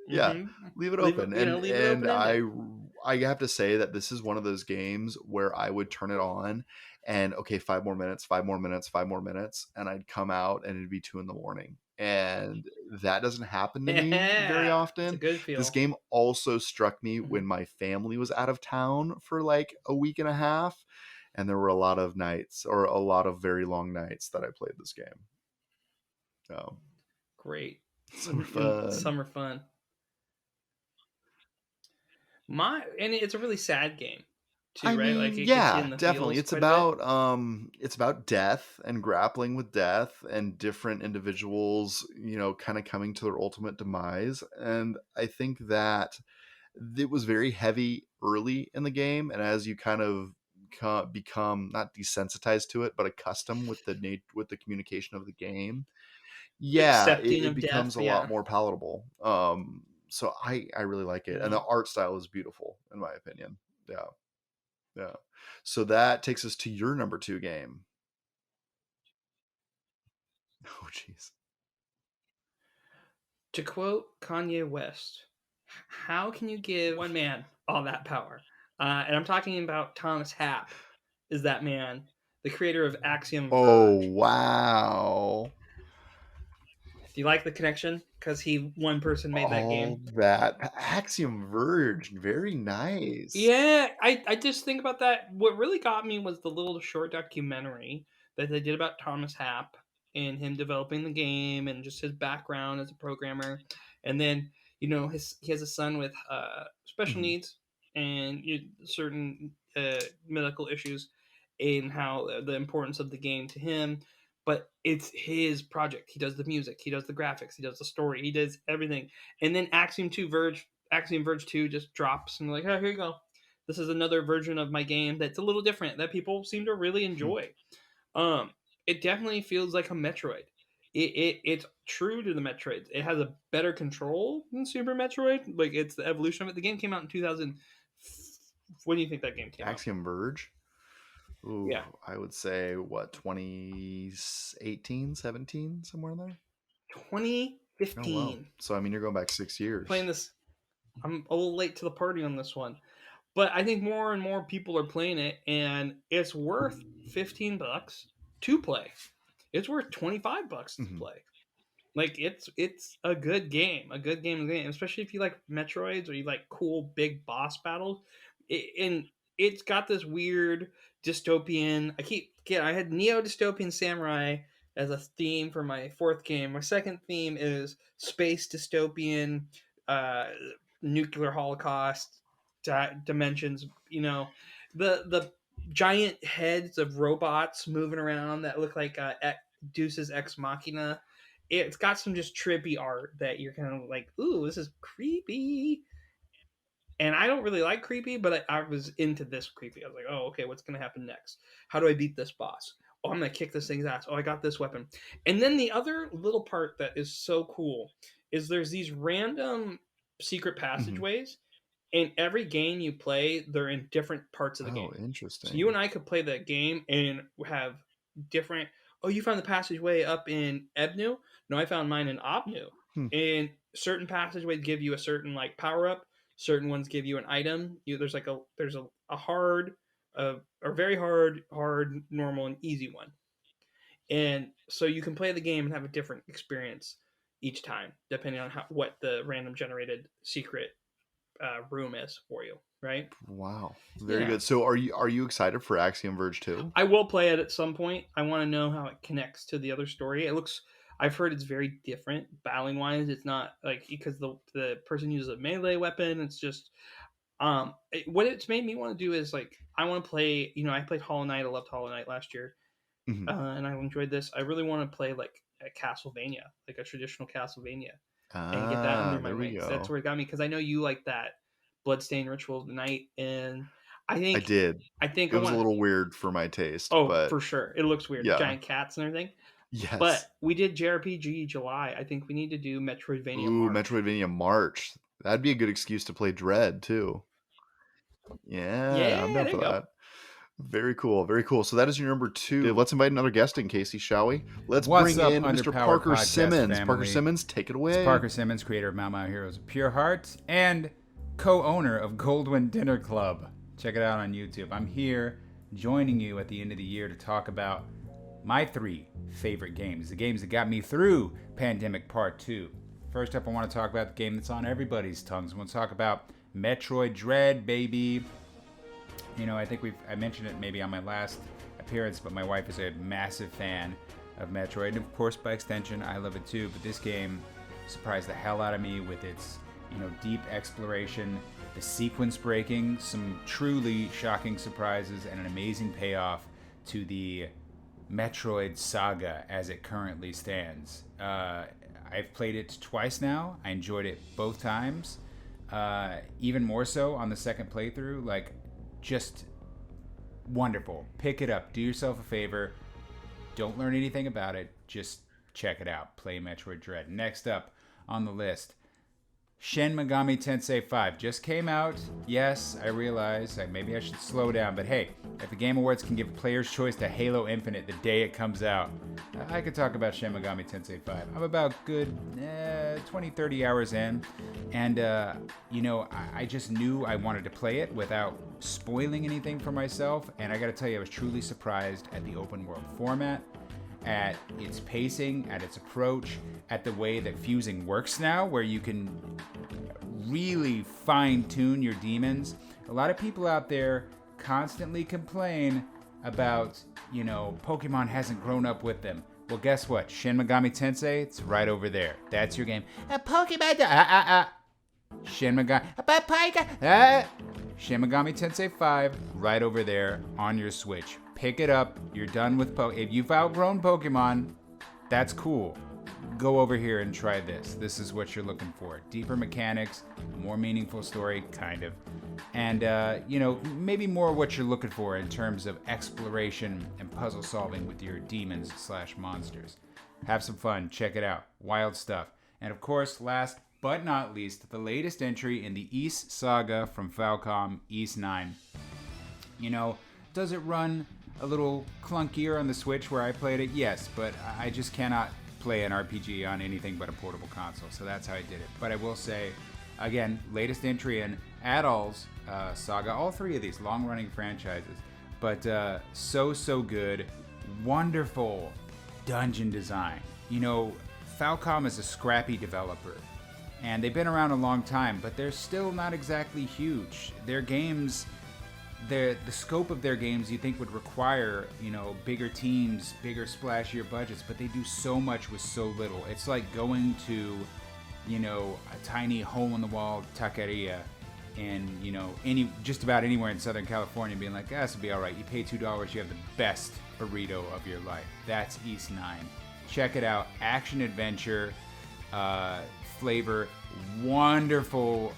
Yeah, leave it open. And I have to say that this is one of those games where I would turn it on and 5 more minutes, and I'd come out and it'd be 2 a.m. And that doesn't happen to me very often. It's a good feel. This game also struck me when my family was out of town for like a week and a half, and there were a lot of nights, or a lot of very long nights, that I played this game. Oh, great. Summer fun. And it's a really sad game too, right? Mean, like definitely. It's about death and grappling with death and different individuals, kind of coming to their ultimate demise. And I think that it was very heavy early in the game, and as you kind of become not desensitized to it, but accustomed with the communication of the game, Yeah, accepting it of death. becomes a Yeah. lot more palatable. So I really like it, and the art style is beautiful in my opinion. Yeah, yeah. So that takes us to your number 2 game. Oh, jeez. To quote Kanye West, how can you give one man all that power? And I'm talking about Thomas Happ, is that man, the creator of Axiom Oh, Verge. wow. Do you like the connection? Because one person made that All game. that Axiom Verge, very nice. Yeah, I just think about that. What really got me was the little short documentary that they did about Thomas Happ and him developing the game and just his background as a programmer. And then, he has a son with special needs and certain medical issues, and how the importance of the game to him. But it's his project. He does the music, he does the graphics, he does the story, he does everything. And then Axiom Verge 2 just drops and like, oh, here you go. This is another version of my game that's a little different that people seem to really enjoy. It definitely feels like a Metroid. It's true to the Metroids. It has a better control than Super Metroid. Like, it's the evolution of it. The game came out in 2000. When do you think that game came out? Axiom Verge? Ooh, Yeah. I would say, 2018, 17, somewhere in there? 2015. Oh, wow. So, I mean, you're going back 6 years. Playing this, I'm a little late to the party on this one. But I think more and more people are playing it, and it's worth $15 to play. It's worth $25 to play. Like, it's a good game, especially if you like Metroids or you like cool big boss battles. And it's got this weird dystopian. I had Neo Dystopian Samurai as a theme for my 4th game. My 2nd theme is space dystopian, nuclear holocaust dimensions. The giant heads of robots moving around that look like Deuce's Ex Machina. It's got some just trippy art that you're kind of like, ooh, this is creepy. And I don't really like creepy, but I was into this creepy. I was like, oh, okay, what's going to happen next? How do I beat this boss? Oh, I'm going to kick this thing's ass. Oh, I got this weapon. And then the other little part that is so cool is there's these random secret passageways. In every game you play, they're in different parts of the game. Oh, interesting. So you and I could play that game and have different. Oh, you found the passageway up in Ebnu? No, I found mine in Obnu. And certain passageways give you a certain like power up. Certain ones give you an item. There's a hard, or very hard, normal, and easy one. And so you can play the game and have a different experience each time, depending on what the random generated secret room is for you, right? Wow, very good. So are you excited for Axiom Verge 2? I will play it at some point. I want to know how it connects to the other story. I've heard it's very different battling wise. It's not like, because the person uses a melee weapon. It's just what it's made me want to do is, like, I want to play. I played Hollow Knight. I loved Hollow Knight last year, and I enjoyed this. I really want to play like a Castlevania, like a traditional Castlevania, and get that under my wings. That's where it got me, because I know you like that Bloodstained Ritual of the Night, and I think it was a little weird for my taste. Oh, but for sure, it looks weird. Yeah. Giant cats and everything. Yes. But we did JRPG July. I think we need to do Metroidvania March. Metroidvania March. That'd be a good excuse to play Dread too. Yeah, I'm down for that. Very cool. Very cool. So that is your number 2. Let's invite another guest in, Casey, shall we? Let's bring in Mr. Parker Simmons. Family. Parker Simmons, take it away. It's Parker Simmons, creator of Mao Heroes of Pure Heart and co-owner of Goldwyn Dinner Club. Check it out on YouTube. I'm here joining you at the end of the year to talk about my 3 favorite games, the games that got me through Pandemic Part 2. First up, I want to talk about the game that's on everybody's tongues. I want to talk about Metroid Dread, baby. I think I mentioned it maybe on my last appearance, but my wife is a massive fan of Metroid, and of course, by extension, I love it too. But this game surprised the hell out of me with its, deep exploration, the sequence breaking, some truly shocking surprises, and an amazing payoff to the Metroid saga as it currently stands. I've played it twice now. I enjoyed it both times. Even more so on the second playthrough. Like, just wonderful. Pick it up. Do yourself a favor. Don't learn anything about it. Just check it out. Play Metroid Dread. Next up on the list, Shin Megami Tensei 5 just came out. Yes, I realize maybe I should slow down, but hey, if the Game Awards can give players choice to Halo Infinite the day it comes out, I could talk about Shin Megami Tensei 5. I'm about good 20, 30 hours in, and I just knew I wanted to play it without spoiling anything for myself, and I gotta tell you, I was truly surprised at the open world format, at its pacing, at its approach, at the way that fusing works now, where you can really fine-tune your demons. A lot of people out there constantly complain about, Pokemon hasn't grown up with them. Well, guess what? Shin Megami Tensei, it's right over there. That's your game. Pokemon... Shin Megami... Shin Megami Tensei 5, right over there on your Switch. Pick it up. You're done with If you've outgrown Pokemon, that's cool. Go over here and try this. This is what you're looking for. Deeper mechanics, more meaningful story, kind of. And, maybe more what you're looking for in terms of exploration and puzzle solving with your demons/monsters. Have some fun. Check it out. Wild stuff. And, of course, last but not least, the latest entry in the Ys saga from Falcom, Ys 9. Does it run a little clunkier on the Switch where I played it? Yes, but I just cannot play an RPG on anything but a portable console, so that's how I did it. But I will say, again, latest entry in Adol's saga, all three of these long-running franchises, but so good. Wonderful dungeon design. Falcom is a scrappy developer, and they've been around a long time, but they're still not exactly huge. Their games... The scope of their games you think would require, bigger teams, bigger splashier budgets, but they do so much with so little. It's like going to, a tiny hole-in-the-wall taqueria in, just about anywhere in Southern California and being like, this will be all right. You pay $2, you have the best burrito of your life. That's Ys 9. Check it out. Action-adventure flavor. Wonderful,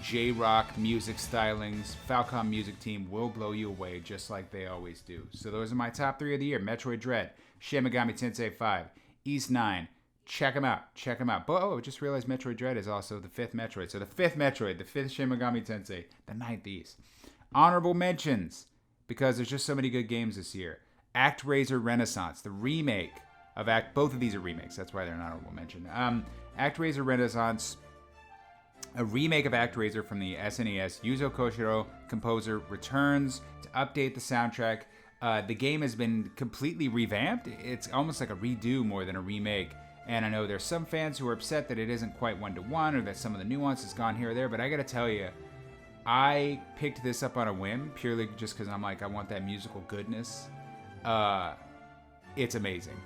J-rock music stylings. Falcom music team will blow you away just like they always do. So those are my top 3 of the year. Metroid Dread, Shin Megami Tensei 5, Ys 9. Check them out. I just realized Metroid Dread is also the 5th Metroid. So the 5th Metroid, the 5th Shin Megami Tensei, the 9th Ys. Honorable mentions, because there's just so many good games this year. ActRaiser Renaissance, the remake of both of these are remakes. That's why they're an honorable mention. ActRaiser Renaissance, a remake of ActRaiser from the SNES. Yuzo Koshiro, composer, returns to update the soundtrack. The game has been completely revamped. It's almost like a redo more than a remake. And I know there's some fans who are upset that it isn't quite one-to-one or that some of the nuance has gone here or there, but I gotta tell you, I picked this up on a whim purely just because I'm like, I want that musical goodness. It's amazing.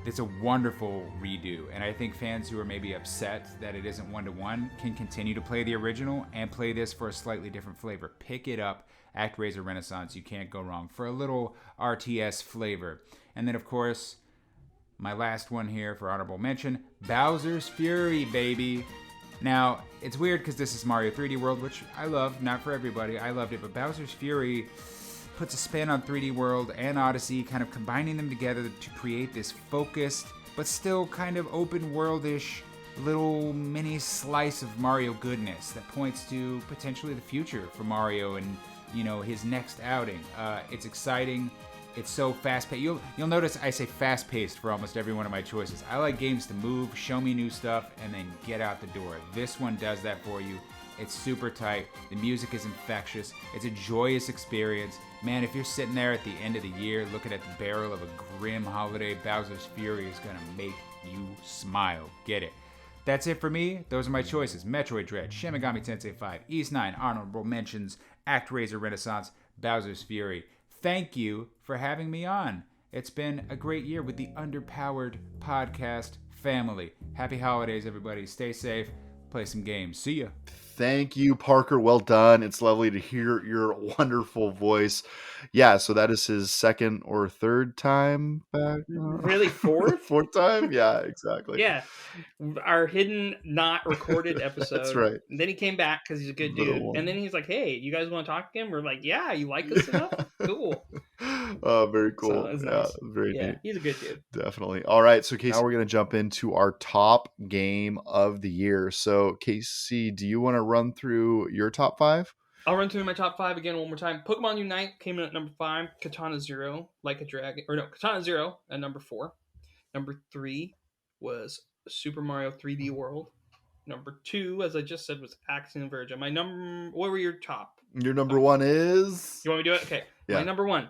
It's a wonderful redo, and I think fans who are maybe upset that it isn't one-to-one can continue to play the original and play this for a slightly different flavor. Pick it up, ActRaiser Renaissance. You can't go wrong for a little RTS flavor. And then, of course, my last one here for honorable mention, Bowser's Fury, baby. Now, it's weird because this is Mario 3D World, which I love. Not for everybody. I loved it, but Bowser's Fury puts a spin on 3D World and Odyssey, kind of combining them together to create this focused, but still kind of open worldish little mini slice of Mario goodness that points to potentially the future for Mario and, his next outing. It's exciting. It's so fast-paced. You'll notice I say fast-paced for almost every one of my choices. I like games to move, show me new stuff, and then get out the door. This one does that for you. It's super tight. The music is infectious. It's a joyous experience. Man, if you're sitting there at the end of the year looking at the barrel of a grim holiday, Bowser's Fury is going to make you smile. Get it. That's it for me. Those are my choices. Metroid Dread, Shin Megami Tensei 5, Ys 9, honorable mentions, ActRaiser Renaissance, Bowser's Fury. Thank you for having me on. It's been a great year with the Underpowered podcast family. Happy holidays, everybody. Stay safe. Play some games. See ya. Thank you, Parker. Well done. It's lovely to hear your wonderful voice. Yeah, so that is his second or third time back. Really, fourth? Fourth time? Yeah, exactly. Yeah. Our hidden, not recorded episode. That's right. And then he came back because he's a good dude. And then he's like, hey, you guys want to talk again? We're like, yeah, you like us enough? Cool. Very So cool. it's Yeah, nice. very Yeah, neat. he's a good dude. Definitely. All right, so Casey, now we're going to jump into our top game of the year. So Casey, do you want to run through your top 5? I'll run through my top 5 again one more time. Pokemon Unite came in at number 5. Katana Zero, Like a Dragon, or no, Katana Zero at number 4. Number 3 was Super Mario 3D World. Number 2, as I just said, was Axiom Verge. What were your top? Your number 1 is? You want me to do it? Okay. Yeah. My number 1.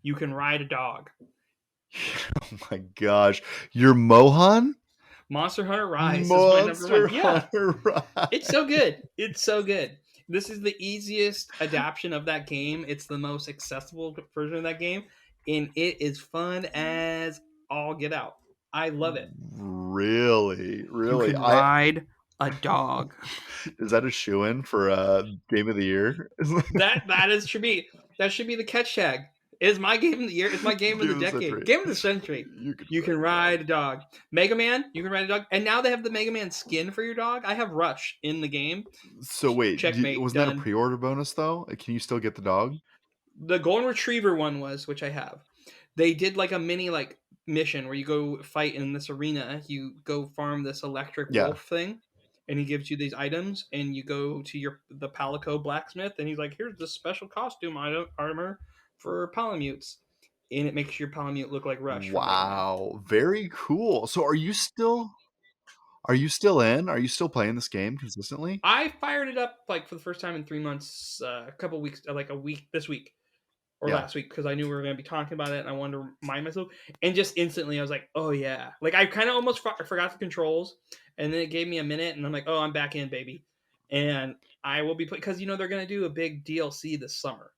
You Can Ride a Dog. Oh my gosh. Your Mohan? Monster Hunter Rise is my number 1. Hunter Rise. It's so good. It's so good. This is the easiest adaptation of that game. It's the most accessible version of that game, and it is fun as all get out. I love it. Really? You can ride a dog. Is that a shoo-in for game of the year? should be the catch tag. It is my game of the year. It's my game of the decade. Game of the century. You can ride a dog. Mega Man, you can ride a dog. And now they have the Mega Man skin for your dog. I have Rush in the game. So wait, Checkmate, wasn't done. that a pre-order bonus though? Can you still get the dog? The Golden Retriever one was, which I have. They did like a mini like mission where you go fight in this arena. You go farm this electric wolf thing, and he gives you these items, and you go to the Palico blacksmith, and he's like, "Here's this special costume armor for Palamutes," and it makes your Palamute look like Rush. Wow, very cool. So are you still in? Are you still playing this game consistently? I fired it up like for the first time in 3 months, a couple weeks, like a week this week. Or last week, because I knew we were going to be talking about it, and I wanted to remind myself. And just instantly, I was like, "Oh yeah!" Like I kind of almost forgot the controls, and then it gave me a minute, and I'm like, "Oh, I'm back in, baby!" And I will be playing because they're going to do a big DLC this summer.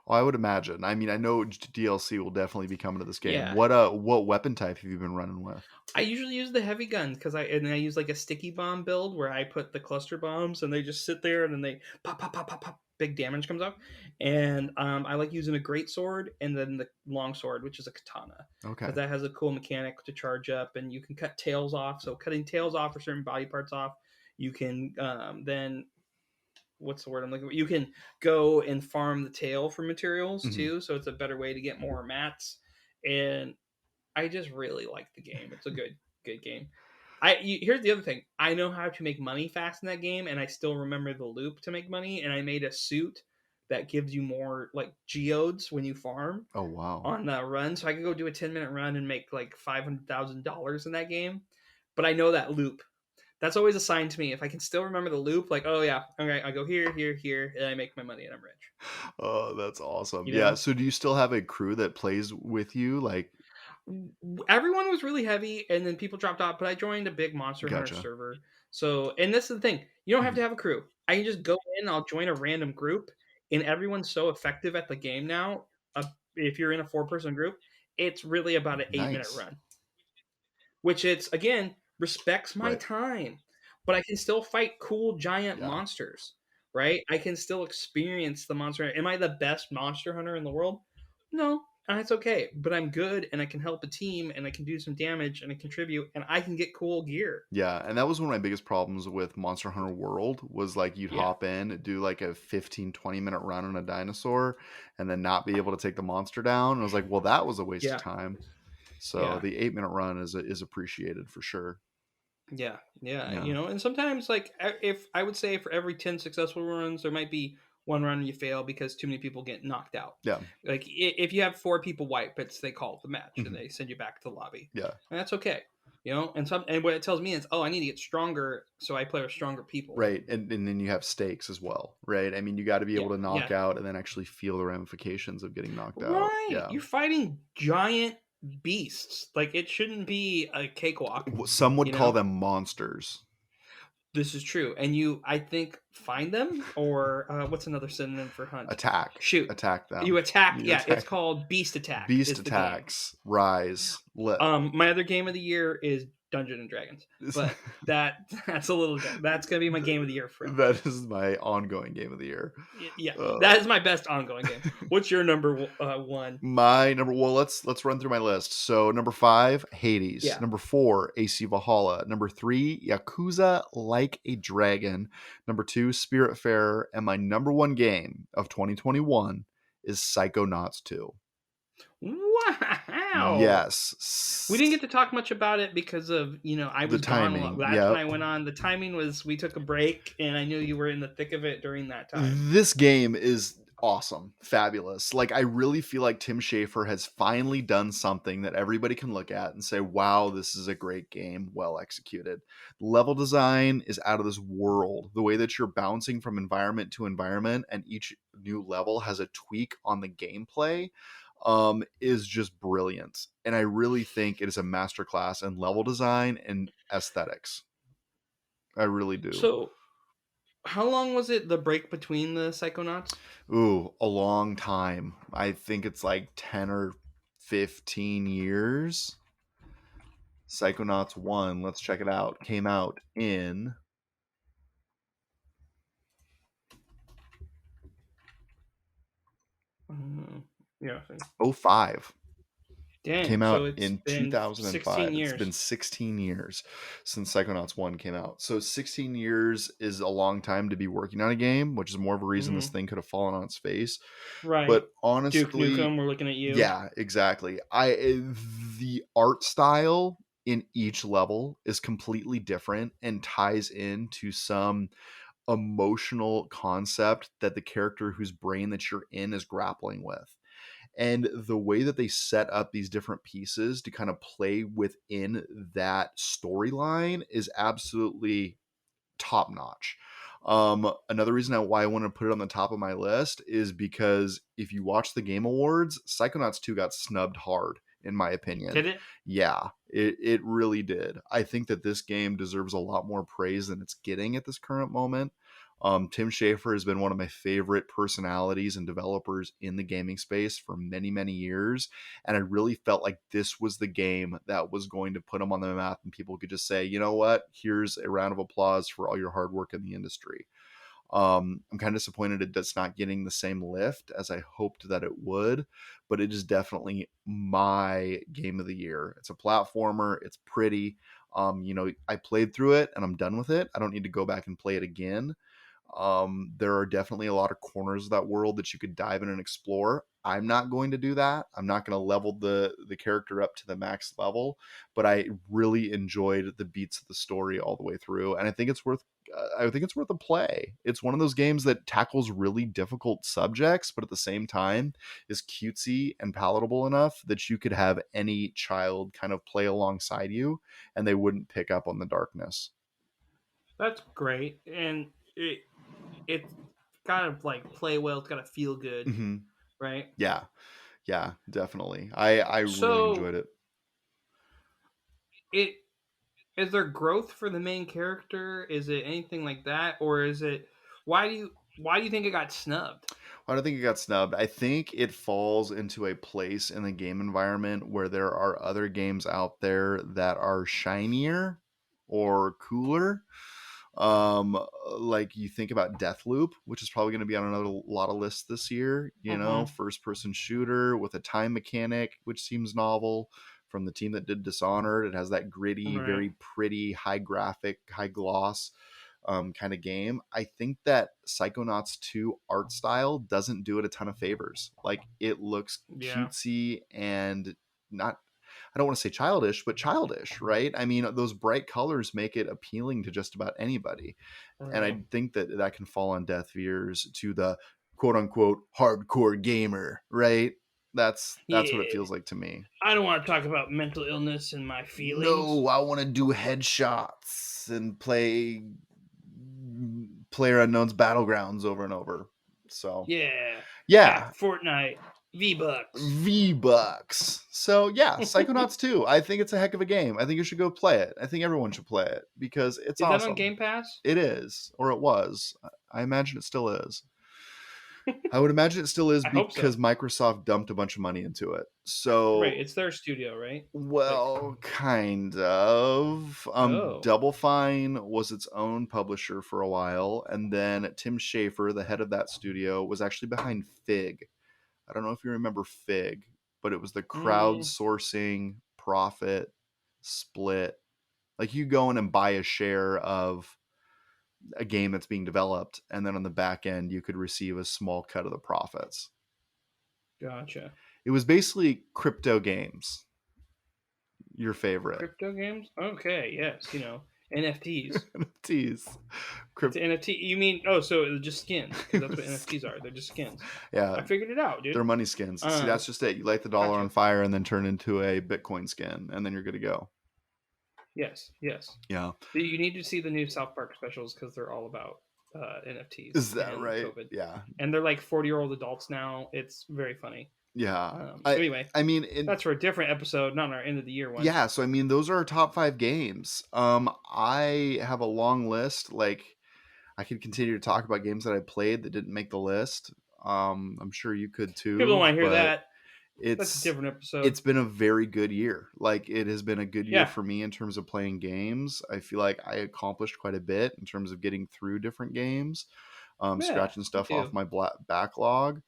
Well, I would imagine. I mean, I know DLC will definitely be coming to this game. Yeah. What weapon type have you been running with? I usually use the heavy guns because I use like a sticky bomb build where I put the cluster bombs and they just sit there and then they pop pop pop pop pop. Big damage comes up, and I like using a great sword and then the long sword, which is a katana. Okay. That has a cool mechanic to charge up, and you can cut tails off. So cutting tails off or certain body parts off, you can then what's the word I'm looking for? You can go and farm the tail for materials too. So it's a better way to get more mats. And I just really like the game. It's a good game. Here's the other thing. I know how to make money fast in that game, and I still remember the loop to make money. And I made a suit that gives you more like geodes when you farm. Oh wow! On the run, so I could go do a 10-minute run and make like $500,000 in that game. But I know that loop. That's always a sign to me. If I can still remember the loop, like, oh yeah, okay, I go here, and I make my money and I'm rich. Oh, that's awesome. You know? Yeah. So do you still have a crew that plays with you? Like, everyone was really heavy, and then people dropped off. But I joined a big Monster Hunter server. So, and this is the thing: you don't have to have a crew. I can just go in. I'll join a random group, and everyone's so effective at the game now. If you're in a 4-person group, it's really about an 8-minute run, which it's again respects my time, but I can still fight cool giant monsters. Right? I can still experience the monster. Am I the best monster hunter in the world? No. And it's okay, but I'm good, and I can help a team, and I can do some damage, and I contribute, and I can get cool gear. Yeah, and that was one of my biggest problems with Monster Hunter World was like you'd hop in, do like a 15-20 minute run on a dinosaur, and then not be able to take the monster down. And I was like, well, that was a waste of time. So the 8-minute run is appreciated for sure. Yeah. And sometimes like if I would say for every 10 successful runs, there might be one run you fail because too many people get knocked out. Yeah. Like if you have 4 people wipe, they call it the match and they send you back to the lobby. Yeah. And that's okay. And what it tells me is, I need to get stronger, so I play with stronger people. Right. And then you have stakes as well, right? I mean, you got to be able to knock out and then actually feel the ramifications of getting knocked out. Right. Yeah. You're fighting giant beasts. Like, it shouldn't be a cakewalk. Some would call them monsters. This is true. And I think, find them, or what's another synonym for hunt? Attack. Shoot. Attack them. You attack. It's called Beast Attack. Beast Attacks. Rise. My other game of the year is Dungeons and Dragons, but that's that's gonna be my game of the year for that is my ongoing game of the year. That is my best ongoing game. What's your number one? My number, well, let's run through my list. So number 5, Hades. Number 4, AC Valhalla. Number 3, Yakuza Like a Dragon. Number 2, Spiritfarer. And my number 1 game of 2021 is Psychonauts 2. Wow. Yes. We didn't get to talk much about it because of, I was gone a lot. That's when I went on. The timing was, we took a break, and I knew you were in the thick of it during that time. This game is awesome, fabulous. Like, I really feel like Tim Schafer has finally done something that everybody can look at and say, wow, this is a great game, well executed. Level design is out of this world. The way that you're bouncing from environment to environment, and each new level has a tweak on the gameplay, is just brilliant. And I really think it is a masterclass in level design and aesthetics. I really do. So, how long was it, the break between the Psychonauts? Ooh, a long time. I think it's like 10 or 15 years. Psychonauts 1, let's check it out. Came out in... Yeah. 05. Dang, Came out so it's in been 2005. 16 years. It's been 16 years since Psychonauts 1 came out. So 16 years is a long time to be working on a game, which is more of a reason this thing could have fallen on its face. Right. But honestly, Duke Nukem, we're looking at you. Yeah, exactly. The art style in each level is completely different and ties into some emotional concept that the character whose brain that you're in is grappling with. And the way that they set up these different pieces to kind of play within that storyline is absolutely top notch. Another reason why I want to put it on the top of my list is because if you watch the Game Awards, Psychonauts 2 got snubbed hard, in my opinion. Did it? Yeah, it really did. I think that this game deserves a lot more praise than it's getting at this current moment. Tim Schafer has been one of my favorite personalities and developers in the gaming space for many, many years. And I really felt like this was the game that was going to put him on the map, and people could just say, you know what, here's a round of applause for all your hard work in the industry. I'm kind of disappointed it's not getting the same lift as I hoped that it would, but it is definitely my game of the year. It's a platformer. It's pretty. I played through it and I'm done with it. I don't need to go back and play it again. There are definitely a lot of corners of that world that you could dive in and explore. I'm not going to do that. I'm not going to level the character up to the max level, but I really enjoyed the beats of the story all the way through, and I think it's worth a play. It's one of those games that tackles really difficult subjects, but at the same time is cutesy and palatable enough that you could have any child kind of play alongside you, and they wouldn't pick up on the darkness. That's great, and it's gotta like play well. It's gotta feel good, right? Yeah, definitely. I really enjoyed it. Is there growth for the main character? Is it anything like that, or is it why do you think it got snubbed? I don't think it got snubbed. I think it falls into a place in the game environment where there are other games out there that are shinier or cooler. Like you think about Deathloop, which is probably going to be on another lot of lists this year, first person shooter with a time mechanic, which seems novel, from the team that did Dishonored. It has that gritty, very pretty, high graphic, high gloss kind of game. I think that Psychonauts 2 art style doesn't do it a ton of favors. Like, it looks cutesy and not, I don't want to say childish, but childish, right? I mean, those bright colors make it appealing to just about anybody. Right. And I think that can fall on deaf ears to the quote unquote hardcore gamer, right? That's what it feels like to me. I don't want to talk about mental illness and my feelings. No, I want to do headshots and play PlayerUnknown's Battlegrounds over and over. So yeah, Fortnite. V-Bucks. So yeah, Psychonauts 2. I think it's a heck of a game. I think you should go play it. I think everyone should play it because it's awesome. Is that on Game Pass? It is, or it was. I imagine it still is. I would imagine it still is because Microsoft dumped a bunch of money into it. So right, it's their studio, right? Well, kind of. Double Fine was its own publisher for a while, and then Tim Schafer, the head of that studio, was actually behind Fig. I don't know if you remember Fig, but it was the crowdsourcing profit split. Like, you go in and buy a share of a game that's being developed, and then on the back end, you could receive a small cut of the profits. Gotcha. It was basically crypto games. Your favorite. Crypto games? Okay, yes. NFTs. NFTs. It's NFT. You mean, so it was just skins, because that's what NFTs are. They're just skins. Yeah. I figured it out, dude. They're money skins. See, that's just it. You light the dollar on fire and then turn into a Bitcoin skin, and then you're good to go. Yes. Yeah. You need to see the new South Park specials, because they're all about NFTs. Is that right? COVID. Yeah. And they're like 40-year-old adults now. It's very funny. Yeah. Anyway, I mean, that's for a different episode, not our end of the year one. Yeah. So, I mean, those are our top 5 games. I have a long list. Like, I could continue to talk about games that I played that didn't make the list. I'm sure you could too. People don't want to hear that. That's a different episode. It's been a very good year. Like, it has been a good year for me in terms of playing games. I feel like I accomplished quite a bit in terms of getting through different games, scratching stuff off my backlog.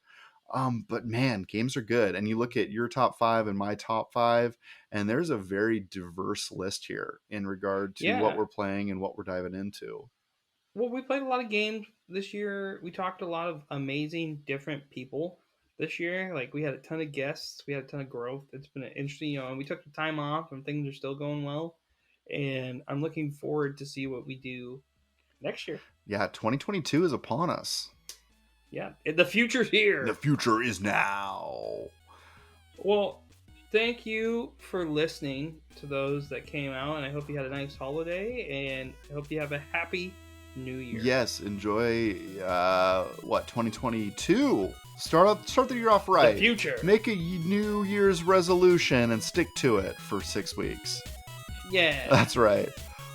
But man, games are good. And you look at your top 5 and my top 5, and there's a very diverse list here in regard to what we're playing and what we're diving into. Well, we played a lot of games this year. We talked to a lot of amazing different people this year. Like, we had a ton of guests. We had a ton of growth. It's been interesting, and we took the time off and things are still going well. And I'm looking forward to see what we do next year. Yeah, 2022 is upon us. Yeah, the future's here. The future is now. Well, thank you for listening to those that came out, and I hope you had a nice holiday, and I hope you have a happy New Year. Yes, enjoy 2022. Start the year off right. The future. Make a New Year's resolution and stick to it for 6 weeks. Yeah. That's right.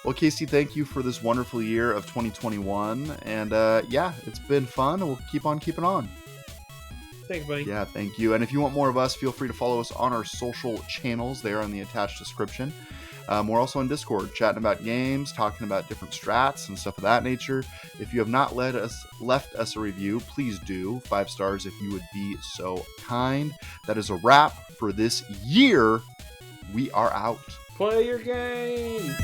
Well, Casey, thank you for this wonderful year of 2021. And it's been fun. We'll keep on keeping on. Thanks, buddy. Yeah, thank you. And if you want more of us, feel free to follow us on our social channels. They are in the attached description. We're also on Discord, chatting about games, talking about different strats and stuff of that nature. If you have not left us a review, please do. 5 stars if you would be so kind. That is a wrap for this year. We are out. Play your game.